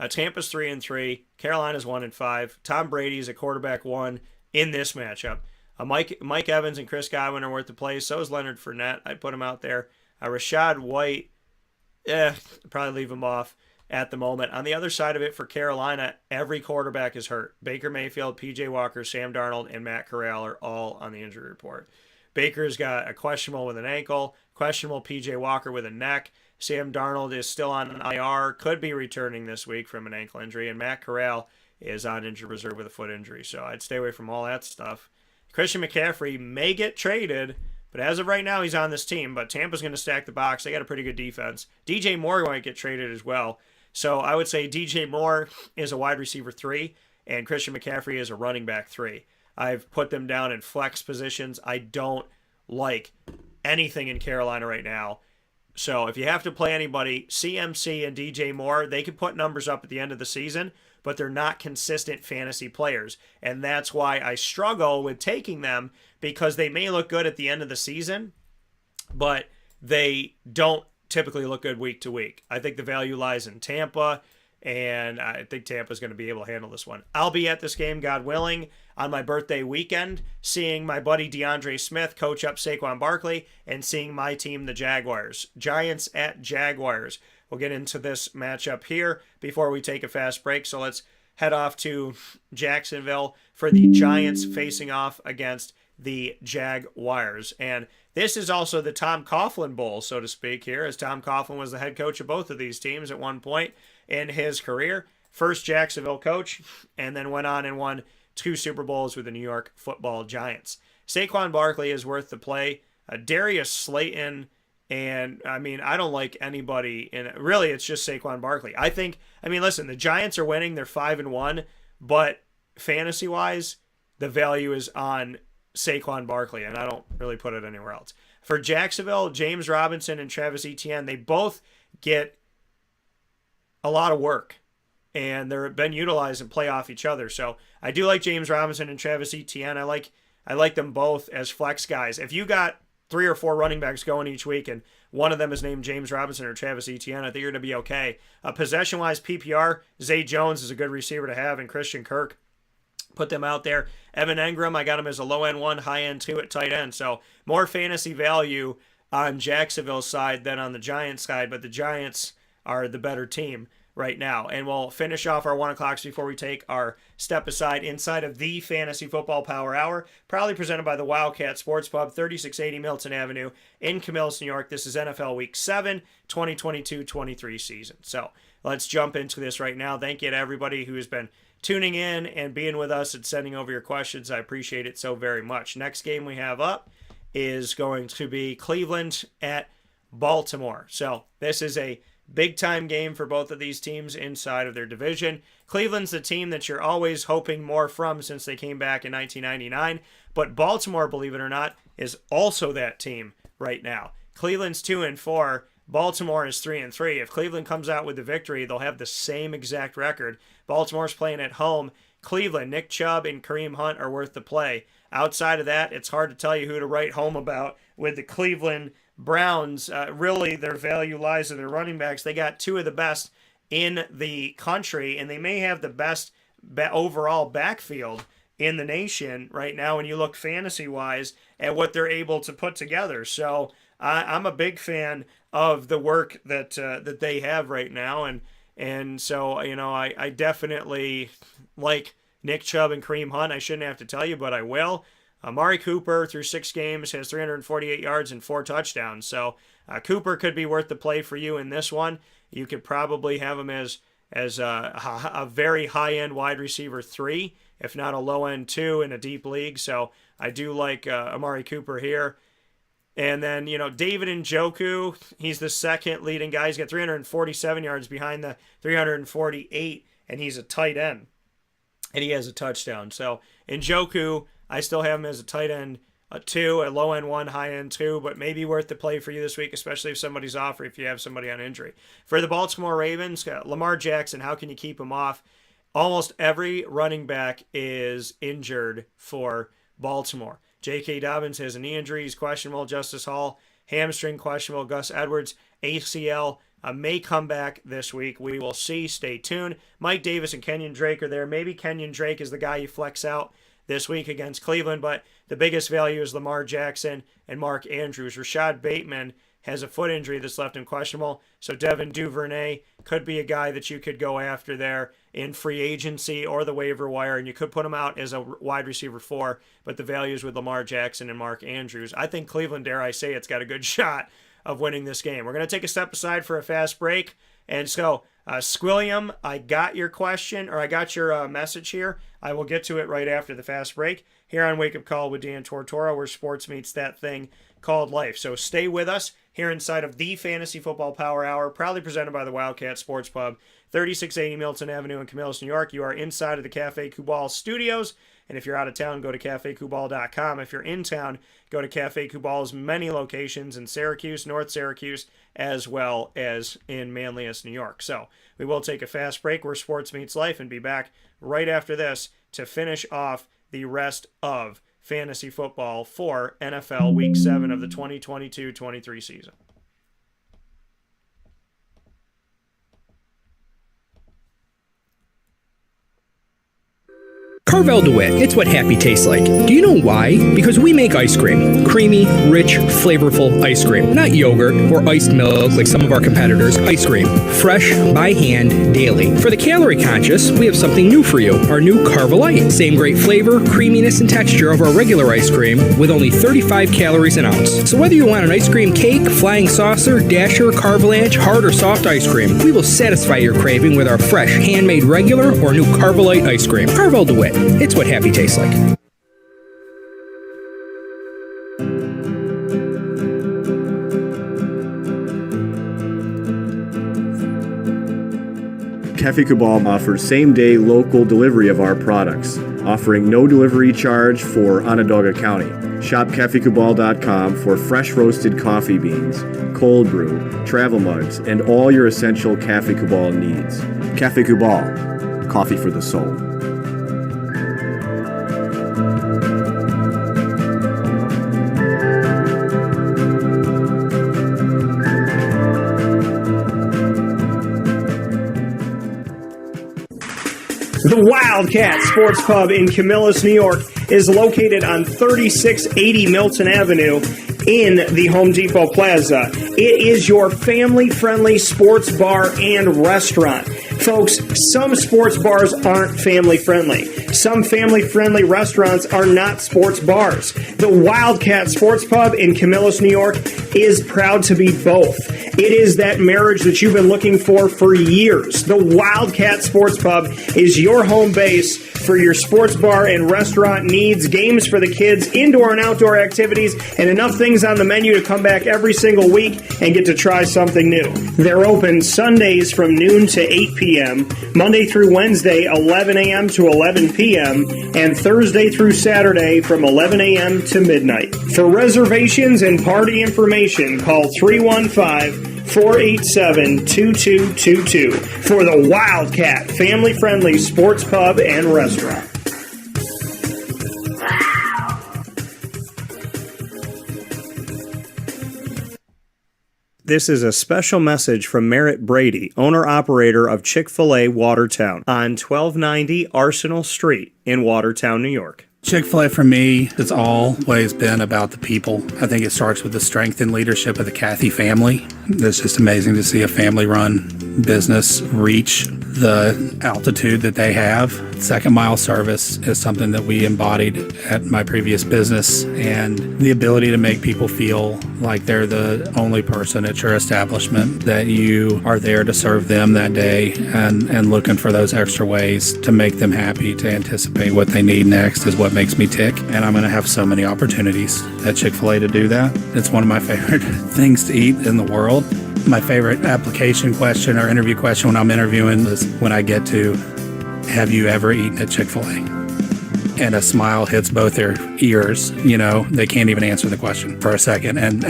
Tampa's 3-3, Carolina's 1-5. Tom Brady's a quarterback 1 in this matchup. Mike Evans and Chris Godwin are worth the play. So is Leonard Fournette. I'd put him out there. Rashad White, probably leave him off at the moment. On the other side of it for Carolina, every quarterback is hurt. Baker Mayfield, P.J. Walker, Sam Darnold, and Matt Corral are all on the injury report. Baker's got a questionable with an ankle, questionable P.J. Walker with a neck. Sam Darnold is still on an IR, could be returning this week from an ankle injury, and Matt Corral is on injured reserve with a foot injury. So I'd stay away from all that stuff. Christian McCaffrey may get traded, but as of right now, he's on this team. But Tampa's going to stack the box. They got a pretty good defense. DJ Moore might get traded as well. So I would say DJ Moore is a wide receiver 3, and Christian McCaffrey is a running back 3. I've put them down in flex positions. I don't like anything in Carolina right now. So if you have to play anybody, CMC and DJ Moore, they can put numbers up at the end of the season, but they're not consistent fantasy players. And that's why I struggle with taking them, because they may look good at the end of the season, but they don't typically look good week to week. I think the value lies in Tampa, and I think Tampa's going to be able to handle this one. I'll be at this game, God willing, on my birthday weekend, seeing my buddy DeAndre Smith coach up Saquon Barkley and seeing my team, the Jaguars. Giants at Jaguars. We'll get into this matchup here before we take a fast break. So let's head off to Jacksonville for the Giants facing off against the Jaguars. And this is also the Tom Coughlin Bowl, so to speak, here, as Tom Coughlin was the head coach of both of these teams at one point in his career. First Jacksonville coach, and then went on and won 2 Super Bowls with the New York Football Giants. Saquon Barkley is worth the play. Darius Slayton, and I mean, I don't like anybody in it. Really, it's just Saquon Barkley. Listen, the Giants are winning. They're 5-1, but fantasy-wise, the value is on Saquon Barkley, and I don't really put it anywhere else. For Jacksonville, James Robinson and Travis Etienne, they both get a lot of work, and they're been utilized and play off each other. So I do like James Robinson and Travis Etienne. I like them both as flex guys. If you got 3 or 4 running backs going each week, and one of them is named James Robinson or Travis Etienne, I think you're going to be okay. Possession-wise, PPR, Zay Jones is a good receiver to have, and Christian Kirk. Put them out there. Evan Engram, I got him as a low-end 1, high-end 2 at tight end. So more fantasy value on Jacksonville's side than on the Giants' side, but the Giants are the better team right now. And we'll finish off our 1 o'clocks before we take our step aside inside of the Fantasy Football Power Hour, proudly presented by the Wildcat Sports Pub, 3680 Milton Avenue in Camillus, New York. This is NFL Week 7, 2022-23 season. So let's jump into this right now. Thank you to everybody who has been tuning in and being with us and sending over your questions. I appreciate it so very much. Next game we have up is going to be Cleveland at Baltimore. So this is a big-time game for both of these teams inside of their division. Cleveland's the team that you're always hoping more from since they came back in 1999. But Baltimore, believe it or not, is also that team right now. Cleveland's 2-4. Baltimore is 3-3. If Cleveland comes out with the victory, they'll have the same exact record. Baltimore's playing at home. Cleveland, Nick Chubb and Kareem Hunt are worth the play. Outside of that, it's hard to tell you who to write home about with the Cleveland Browns. Really, their value lies in their running backs. They got 2 of the best in the country, and they may have the best overall backfield in the nation right now when you look fantasy-wise at what they're able to put together. So I'm a big fan of the work that they have right now, and so I definitely like Nick Chubb and Kareem Hunt. I shouldn't have to tell you, but I will. Amari Cooper, through 6 games, has 348 yards and 4 touchdowns. So Cooper could be worth the play for you in this one. You could probably have him as a very high-end wide receiver 3, if not a low-end 2 in a deep league. So I do like Amari Cooper here. And then, David Njoku, he's the second leading guy. He's got 347 yards behind the 348, and he's a tight end. And he has a touchdown. So Njoku, I still have him as a tight end 2, a low end 1, high end 2, but maybe worth the play for you this week, especially if somebody's off or if you have somebody on injury. For the Baltimore Ravens, Lamar Jackson, how can you keep him off? Almost every running back is injured for Baltimore. J.K. Dobbins has a knee injury. He's questionable. Justice Hall, hamstring questionable. Gus Edwards, ACL, may come back this week. We will see. Stay tuned. Mike Davis and Kenyon Drake are there. Maybe Kenyon Drake is the guy you flex out this week against Cleveland, but the biggest value is Lamar Jackson and Mark Andrews. Rashad Bateman has a foot injury that's left him questionable, so Devin Duvernay could be a guy that you could go after there in free agency or the waiver wire, and you could put him out as a wide receiver 4, but the value is with Lamar Jackson and Mark Andrews. I think Cleveland, dare I say, it's got a good shot of winning this game. We're going to take a step aside for a fast break, and so Squilliam, I got your question, or I got your message here. I will get to it right after the fast break here on Wake Up Call with Dan Tortora, where sports meets that thing called life. So stay with us here inside of the Fantasy Football Power Hour, proudly presented by the Wildcat Sports Pub, 3680 Milton Avenue in Camillus, New York. You are inside of the Cafe Kubal studios, and if you're out of town, go to cafekubal.com. If you're in town, go to Cafe Kubal's many locations in Syracuse, North Syracuse, as well as in Manlius, New York. So we will take a fast break where sports meets life and be back right after this to finish off the rest of fantasy football for NFL Week 7 of the 2022-23 season. Carvel DeWitt, it's what happy tastes like. Do you know why? Because we make ice cream. Creamy, rich, flavorful ice cream. Not yogurt or iced milk like some of our competitors. Ice cream. Fresh, by hand, daily. For the calorie conscious, we have something new for you. Our new Carvelite. Same great flavor, creaminess, and texture of our regular ice cream with only 35 calories an ounce. So whether you want an ice cream cake, flying saucer, dasher, carvalanche, hard or soft ice cream, we will satisfy your craving with our fresh, handmade regular or new Carvelite ice cream. Carvel DeWitt. It's what happy tastes like. Cafe Cabal offers same-day local delivery of our products, offering no delivery charge for Onondaga County. Shop cafecabal.com for fresh roasted coffee beans, cold brew, travel mugs, and all your essential Cafe Cabal needs. Cafe Cabal, coffee for the soul. The Wildcat Sports Pub in Camillus, New York is located on 3680 Milton Avenue in the Home Depot Plaza. It is your family-friendly sports bar and restaurant. Folks, some sports bars aren't family-friendly. Some family-friendly restaurants are not sports bars. The Wildcat Sports Pub in Camillus, New York is proud to be both. It is that marriage that you've been looking for years. The Wildcat Sports Pub is your home base for your sports bar and restaurant needs, games for the kids, indoor and outdoor activities, and enough things on the menu to come back every single week and get to try something new. They're open Sundays from noon to 8 p.m., Monday through Wednesday, 11 a.m. to 11 p.m., and Thursday through Saturday from 11 a.m. to midnight. For reservations and party information, call 315-487-2222 for the Wildcat family-friendly sports pub and restaurant. This is a special message from Merritt Brady, owner-operator of Chick-fil-A Watertown on 1290 Arsenal Street in Watertown, New York. Chick-fil-A for me has always been about the people. I think it starts with the strength and leadership of the Cathy family. It's just amazing to see a family-run business reach the altitude that they have. Second mile service is something that we embodied at my previous business, and the ability to make people feel like they're the only person at your establishment, that you are there to serve them that day and looking for those extra ways to make them happy, to anticipate what they need next is what makes me tick. And I'm going to have so many opportunities at Chick-fil-A to do that. It's one of my favorite things to eat in the world. My favorite application question or interview question when I'm interviewing is when I get to, have you ever eaten at Chick-fil-A? And a smile hits both their ears. You know, they can't even answer the question for a second. And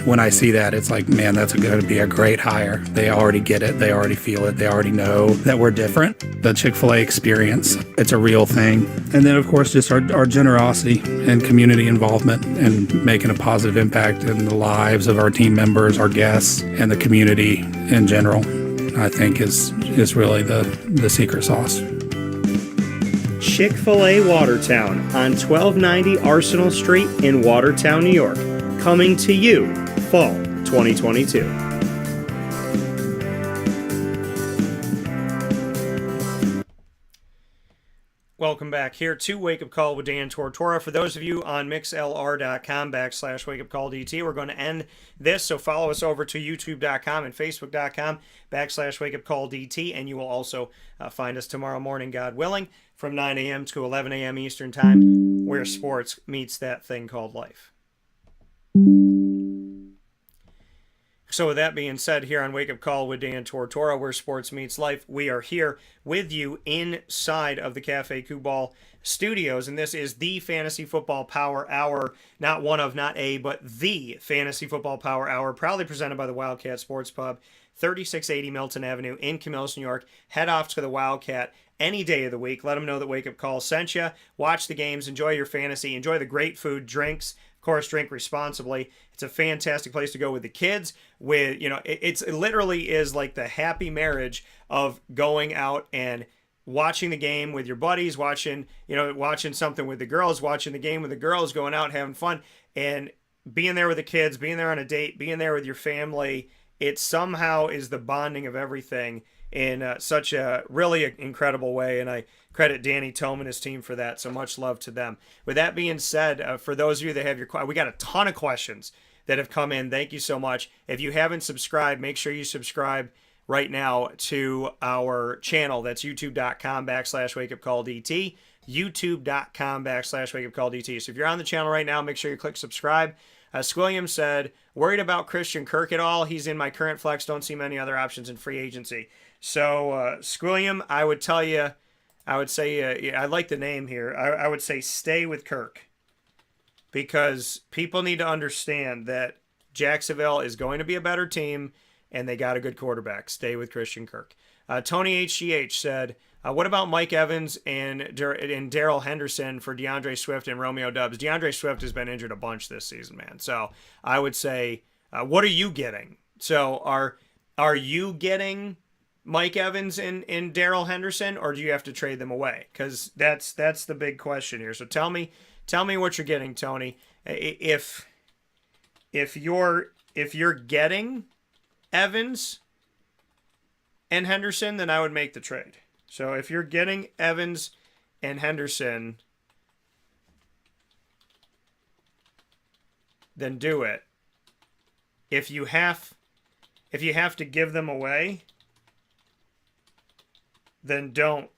when I see that, it's like, man, that's going to be a great hire. They already get it. They already feel it. They already know that we're different. The Chick-fil-A experience, it's a real thing. And then, of course, just our generosity and community involvement and making a positive impact in the lives of our team members, our guests, and the community in general, I think is really the secret sauce. Chick-fil-A Watertown on 1290 Arsenal Street in Watertown, New York. Coming to you, fall 2022. Welcome back here to Wake Up Call with Dan Tortora. For those of you on mixlr.com/wakeupcalldt, we're going to end this, so follow us over to youtube.com and facebook.com/wakeupcalldt, and you will also find us tomorrow morning, God willing, from 9 a.m. to 11 a.m. Eastern Time, where sports meets that thing called life. So with that being said, here on Wake Up Call with Dan Tortora, where sports meets life, we are here with you inside of the Cafe Kubal studios, and this is the Fantasy Football Power Hour, not one of, not a, but the Fantasy Football Power Hour, proudly presented by the Wildcat Sports Pub, 3680 Milton Avenue in Camillus, New York. Head off to the Wildcat any day of the week. Let them know that Wake Up Call sent you. Watch the games, enjoy your fantasy, enjoy the great food, drinks. Of course, drink responsibly. It's a fantastic place to go with the kids. It literally is like the happy marriage of going out and watching the game with your buddies, watching something with the girls, watching the game with the girls, going out having fun, and being there with the kids, being there on a date, being there with your family. It somehow is the bonding of everything in such a really incredible way, and I credit Danny Tome and his team for that. So much love to them. With that being said, for those of you that have we got a ton of questions that have come in. Thank you so much. If you haven't subscribed, make sure you subscribe right now to our channel. That's youtube.com/wakeupcalldt, youtube.com/wakeupcalldt. So if you're on the channel right now, make sure you click subscribe. Squilliam said, worried about Christian Kirk at all? He's in my current flex. Don't see many other options in free agency. So, Squilliam, I would say, I like the name here. I would say stay with Kirk, because people need to understand that Jacksonville is going to be a better team and they got a good quarterback. Stay with Christian Kirk. Tony HGH said, what about Mike Evans and Darrell Henderson for DeAndre Swift and Romeo Doubs? DeAndre Swift has been injured a bunch this season, man. So I would say, what are you getting? So are you getting Mike Evans and Darrell Henderson, or do you have to trade them away? Because that's the big question here. So tell me what you're getting, Tony. If you're getting Evans and Henderson, then I would make the trade. So if you're getting Evans and Henderson, then do it. If you have to give them away, then don't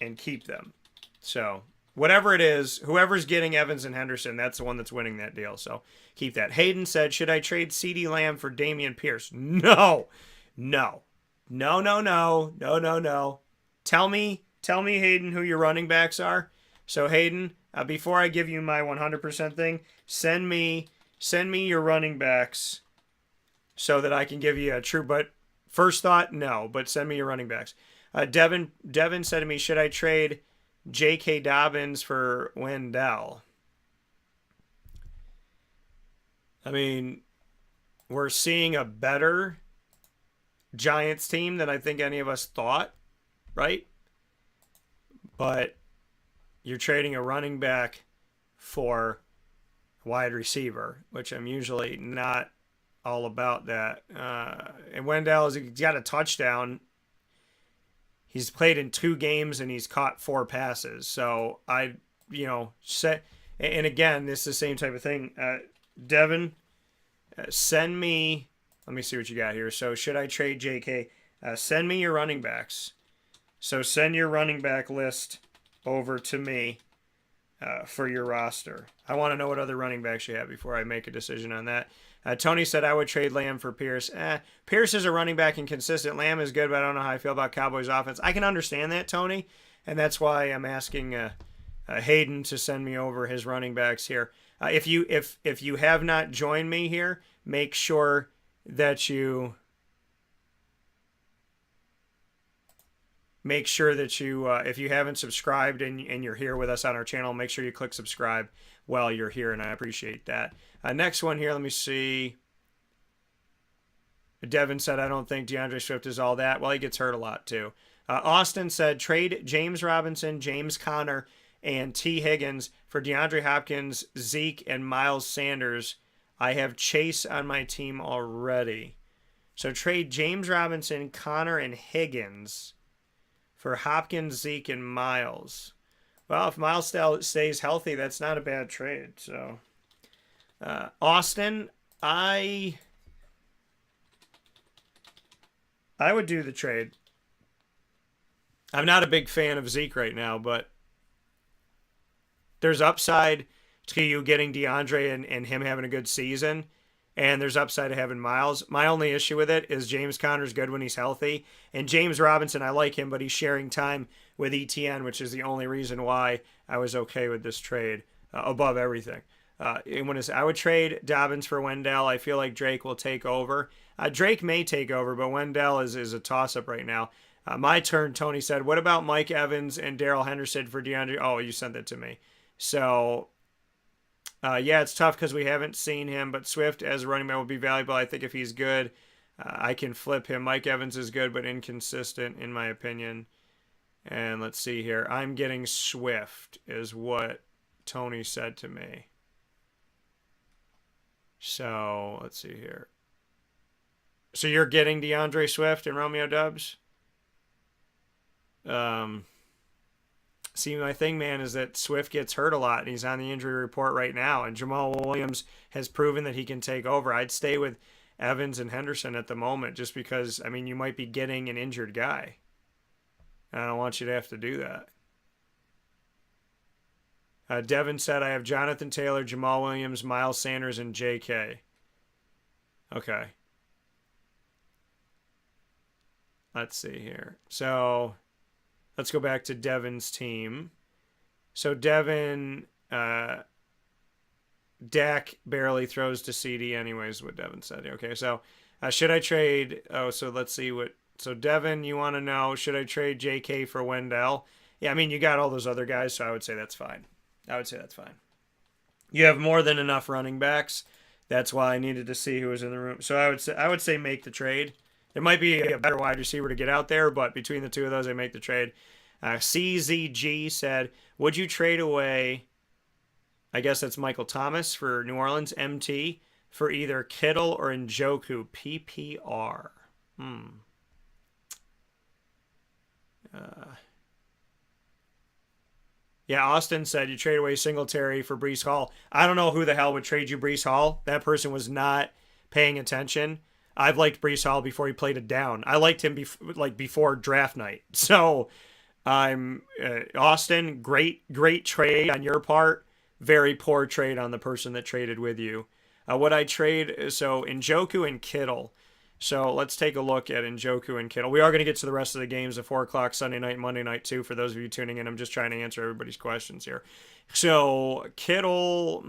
and keep them. So whatever it is, whoever's getting Evans and Henderson, that's the one that's winning that deal. So keep that. Hayden said, should I trade CeeDee Lamb for Damian Pierce? No. Tell me, Hayden, who your running backs are. So Hayden, before I give you my 100% thing, send me your running backs so that I can give you a true. But first thought, no. But send me your running backs. Devin said to me, should I trade J.K. Dobbins for Wendell? I mean, we're seeing a better Giants team than I think any of us thought, right? But you're trading a running back for wide receiver, which I'm usually not all about that. And Wendell he's got a touchdown. He's played in 2 games and he's caught 4 passes. So and again, this is the same type of thing. Devin, send me, let me see what you got here. So should I trade JK? Send me your running backs. So send your running back list over to me for your roster. I want to know what other running backs you have before I make a decision on that. Tony said I would trade Lamb for Pierce. Pierce is a running back and consistent. Lamb is good, but I don't know how I feel about Cowboys offense. I can understand that, Tony, and that's why I'm asking Hayden to send me over his running backs here. If you have not joined me here, make sure that you if you haven't subscribed and you're here with us on our channel, make sure you click subscribe while you're here, and I appreciate that. Next one here, let me see. Devin said, I don't think DeAndre Swift is all that. Well, he gets hurt a lot too. Austin said, trade James Robinson, James Conner, and T. Higgins for DeAndre Hopkins, Zeke, and Miles Sanders. I have Chase on my team already. So trade James Robinson, Conner, and Higgins for Hopkins, Zeke, and Miles. Well, if Miles stays healthy, that's not a bad trade. So, Austin, I would do the trade. I'm not a big fan of Zeke right now, but there's upside to you getting DeAndre and him having a good season, and there's upside to having Miles. My only issue with it is James Conner's good when he's healthy, and James Robinson, I like him, but he's sharing time with ETN, which is the only reason why I was okay with this trade above everything. I would trade Dobbins for Wendell. I feel like Drake will take over. Drake may take over, but Wendell is a toss-up right now. My turn, Tony said. What about Mike Evans and Darrell Henderson for DeAndre? Oh, you sent that to me. So, yeah, it's tough because we haven't seen him, but Swift as a running back will be valuable. I think if he's good, I can flip him. Mike Evans is good, but inconsistent, in my opinion. And let's see here. I'm getting Swift is what Tony said to me. So let's see here. So you're getting DeAndre Swift and Romeo Doubs? See, my thing, man, is that Swift gets hurt a lot, and he's on the injury report right now, and Jamal Williams has proven that he can take over. I'd stay with Evans and Henderson at the moment just because, I mean, you might be getting an injured guy. I don't want you to have to do that. Devin said, I have Jonathan Taylor, Jamal Williams, Miles Sanders, and J.K. Okay. Let's see here. So let's go back to Devin's team. So Devin, Dak barely throws to CD anyways, what Devin said. Okay, so should I trade? Oh, so let's see what. So Devin, you want to know, should I trade J.K. for Wendell? Yeah, I mean, you got all those other guys, so I would say that's fine. You have more than enough running backs. That's why I needed to see who was in the room. So I would say make the trade. There might be a better wide receiver to get out there, but between the two of those, I make the trade. CZG said, would you trade away, I guess that's Michael Thomas for New Orleans, MT, for either Kittle or Njoku, PPR? Yeah, Austin said you trade away Singletary for Breece Hall. I don't know who the hell would trade you Breece Hall. That person was not paying attention. I've liked Breece Hall before he played it down. I liked him before draft night. So I'm Austin, great trade on your part. Very poor trade on the person that traded with you. What I trade, so Njoku and Kittle. So let's take a look at Njoku and Kittle. We are going to get to the rest of the games at 4 o'clock Sunday night, Monday night too, for those of you tuning in. I'm just trying to answer everybody's questions here. So Kittle's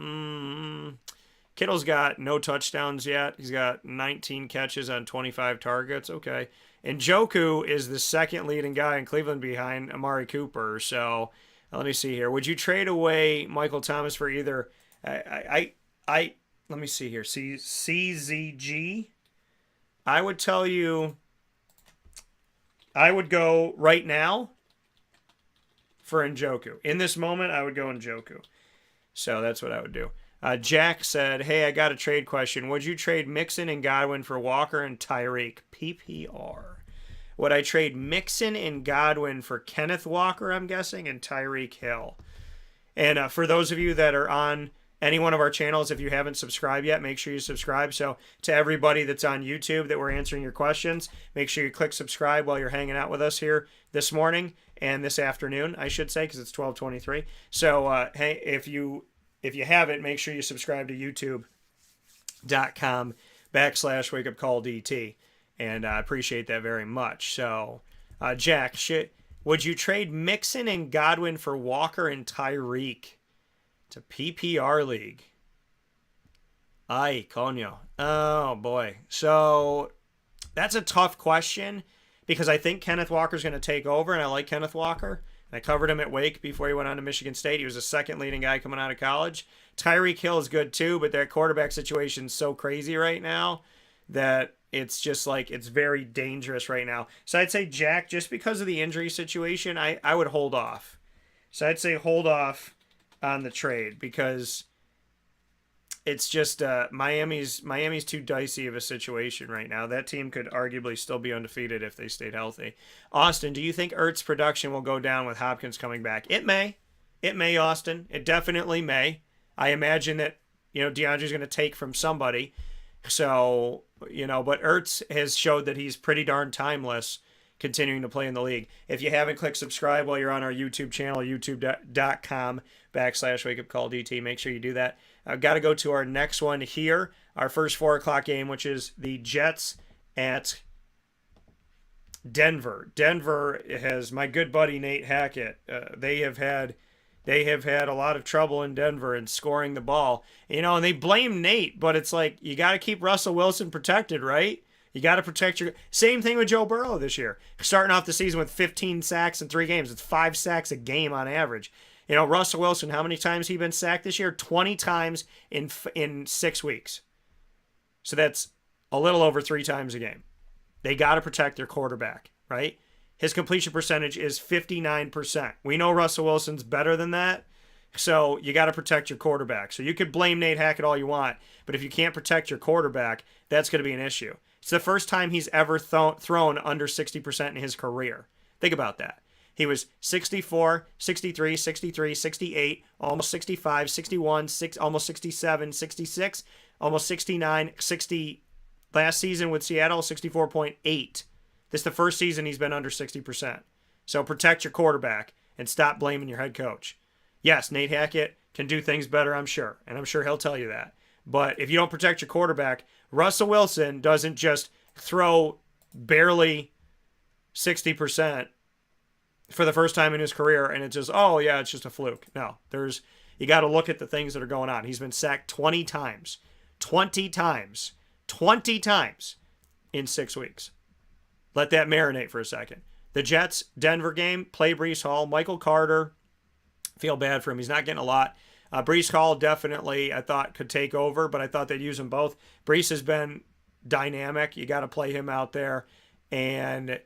got no touchdowns yet. He's got 19 catches on 25 targets. Okay. Njoku is the second leading guy in Cleveland behind Amari Cooper. So let me see here. Would you trade away Michael Thomas for either? Let me see here. CZG. I would tell you, I would go right now for Njoku. In this moment, I would go Njoku. So that's what I would do. Jack said, hey, I got a trade question. Would you trade Mixon and Godwin for Walker and Tyreek? PPR. Would I trade Mixon and Godwin for Kenneth Walker, I'm guessing, and Tyreek Hill? And for those of you that are on any one of our channels, if you haven't subscribed yet, make sure you subscribe. So to everybody that's on YouTube that we're answering your questions, make sure you click subscribe while you're hanging out with us here this morning and this afternoon, I should say, because it's 12:23. So hey, if you haven't, make sure you subscribe to youtube.com/wakeupcalldt. And I appreciate that very much. So, Jack, would you trade Mixon and Godwin for Walker and Tyreek? It's a PPR league. Ay, coño. Oh, boy. So, that's a tough question because I think Kenneth Walker's going to take over, and I like Kenneth Walker. I covered him at Wake before he went on to Michigan State. He was the second leading guy coming out of college. Tyreek Hill is good too, but their quarterback situation is so crazy right now that it's just like it's very dangerous right now. So I'd say, Jack, just because of the injury situation, I would hold off. So I'd say hold off on the trade because it's just Miami's too dicey of a situation right now. That team could arguably still be undefeated if they stayed healthy. Austin, do you think Ertz's production will go down with Hopkins coming back? It may. It may, Austin. It definitely may. I imagine that, DeAndre's going to take from somebody. So, but Ertz has showed that he's pretty darn timeless continuing to play in the league. If you haven't clicked subscribe while you're on our YouTube channel, youtube.com/wakeupcalldt, make sure you do that. I've got to go to our next one here, our first 4 o'clock game, which is the Jets at Denver. Denver has my good buddy Nate Hackett. They have had a lot of trouble in Denver in scoring the ball. And they blame Nate, but it's like you got to keep Russell Wilson protected, right? You got to protect your... Same thing with Joe Burrow this year. Starting off the season with 15 sacks in 3 games. It's 5 sacks a game on average. Russell Wilson, how many times he been sacked this year? 20 times in 6 weeks. So that's a little over 3 times a game. They got to protect their quarterback, right? his completion percentage is 59%. We know Russell Wilson's better than that, so you got to protect your quarterback. So you could blame Nate Hackett all you want, but if you can't protect your quarterback, that's going to be an issue. It's the first time he's ever thrown under 60% in his career. Think about that. He was 64, 63, 63, 68, almost 65, 61, almost 67, 66, almost 69, 60. Last season with Seattle, 64.8. This is the first season he's been under 60%. So protect your quarterback and stop blaming your head coach. Yes, Nate Hackett can do things better, I'm sure, and I'm sure he'll tell you that. But if you don't protect your quarterback, Russell Wilson doesn't just throw barely 60% for the first time in his career and it's just, oh yeah, it's just a fluke. No, you got to look at the things that are going on. He's been sacked 20 times in 6 weeks. Let that marinate for a second. The Jets, Denver game, play Breece Hall. Michael Carter, feel bad for him. He's not getting a lot. Breece Hall definitely, I thought, could take over, but I thought they'd use them both. Breece has been dynamic. You got to play him out there. And,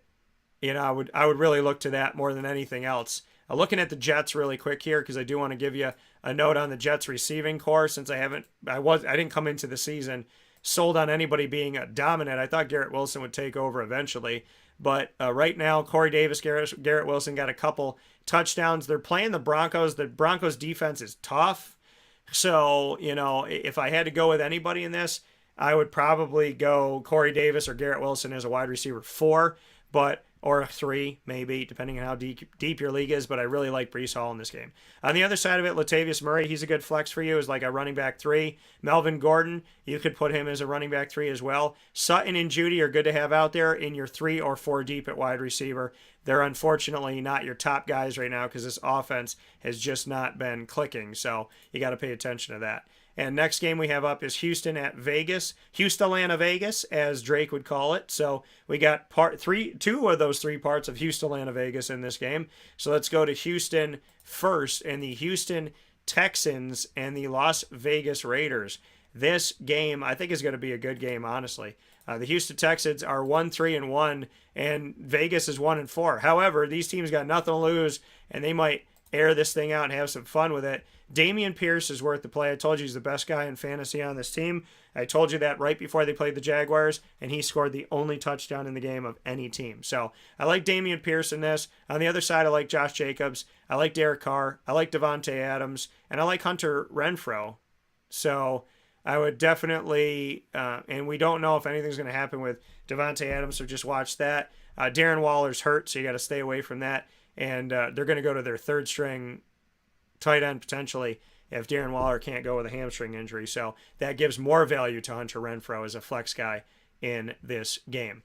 I would really look to that more than anything else. Looking at the Jets really quick here, because I do want to give you a note on the Jets receiving core, since I didn't come into the season sold on anybody being dominant. I thought Garrett Wilson would take over eventually. But right now, Corey Davis, Garrett Wilson got a couple touchdowns. They're playing the Broncos. The Broncos defense is tough. So, if I had to go with anybody in this, I would probably go Corey Davis or Garrett Wilson as a wide receiver 4, or 3, maybe, depending on how deep your league is. But I really like Breece Hall in this game. On the other side of it, Latavius Murray, he's a good flex for you as like a running back 3. Melvin Gordon, you could put him as a running back 3 as well. Sutton and Judy are good to have out there in your 3 or 4 deep at wide receiver. They're unfortunately not your top guys right now because this offense has just not been clicking. So you got to pay attention to that. And next game we have up is Houston at Vegas. Houston-Atlanta Vegas, as Drake would call it. So we got two of those 3 parts of Houston-Atlanta Vegas in this game. So let's go to Houston first, and the Houston Texans and the Las Vegas Raiders. This game, I think, is going to be a good game, honestly. The Houston Texans are 1-3-1, and Vegas is 1-4. However, these teams got nothing to lose, and they might air this thing out and have some fun with it. Dameon Pierce is worth the play. I told you he's the best guy in fantasy on this team. I told you that right before they played the Jaguars, and he scored the only touchdown in the game of any team. So I like Dameon Pierce in this. On the other side, I like Josh Jacobs. I like Derek Carr. I like Devontae Adams. And I like Hunter Renfrow. So I would definitely, and we don't know if anything's going to happen with Devontae Adams, so just watch that. Darren Waller's hurt, so you got to stay away from that. And they're going to go to their 3rd string tight end potentially if Darren Waller can't go with a hamstring injury. So that gives more value to Hunter Renfrow as a flex guy in this game.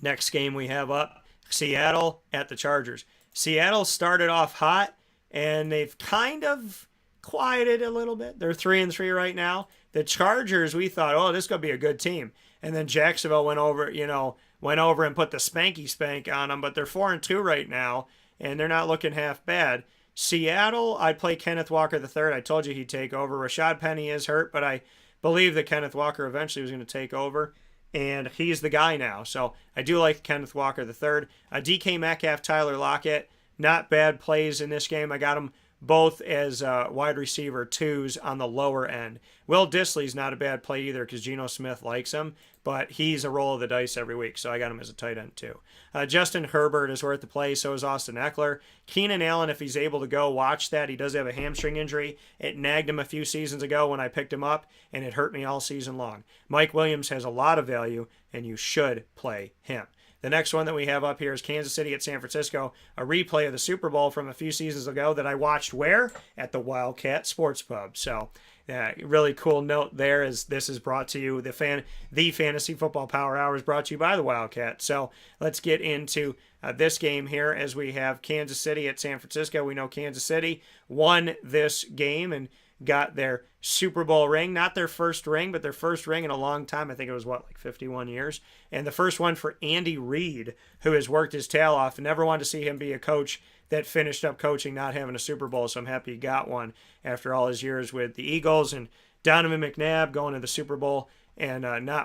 Next game we have up, Seattle at the Chargers. Seattle started off hot, and they've kind of quieted a little bit. They're 3-3 right now. The Chargers, we thought, oh, this is going to be a good team. And then Jacksonville went over and put the spanky spank on them, but they're 4-2 right now, and they're not looking half bad. Seattle, I'd play Kenneth Walker III. I told you he'd take over. Rashad Penny is hurt, but I believe that Kenneth Walker eventually was going to take over, and he's the guy now. So I do like Kenneth Walker III. DK Metcalf, Tyler Lockett, not bad plays in this game. I got them both as wide receiver 2s on the lower end. Will Disley's not a bad play either because Geno Smith likes him, but he's a roll of the dice every week, so I got him as a tight end too. Justin Herbert is worth the play, so is Austin Eckler. Keenan Allen, if he's able to go, watch that. He does have a hamstring injury. It nagged him a few seasons ago when I picked him up, and it hurt me all season long. Mike Williams has a lot of value, and you should play him. The next one that we have up here is Kansas City at San Francisco, a replay of the Super Bowl from a few seasons ago that I watched where? At the Wildcat Sports Pub. So, really cool note there is this is brought to you, the Fantasy Football Power Hour is brought to you by the Wildcat. So, let's get into this game here as we have Kansas City at San Francisco. We know Kansas City won this game and got their Super Bowl ring, not their first ring, but their first ring in a long time. I think it was, 51 years? And the first one for Andy Reid, who has worked his tail off. Never wanted to see him be a coach that finished up coaching, not having a Super Bowl, so I'm happy he got one after all his years with the Eagles and Donovan McNabb going to the Super Bowl and not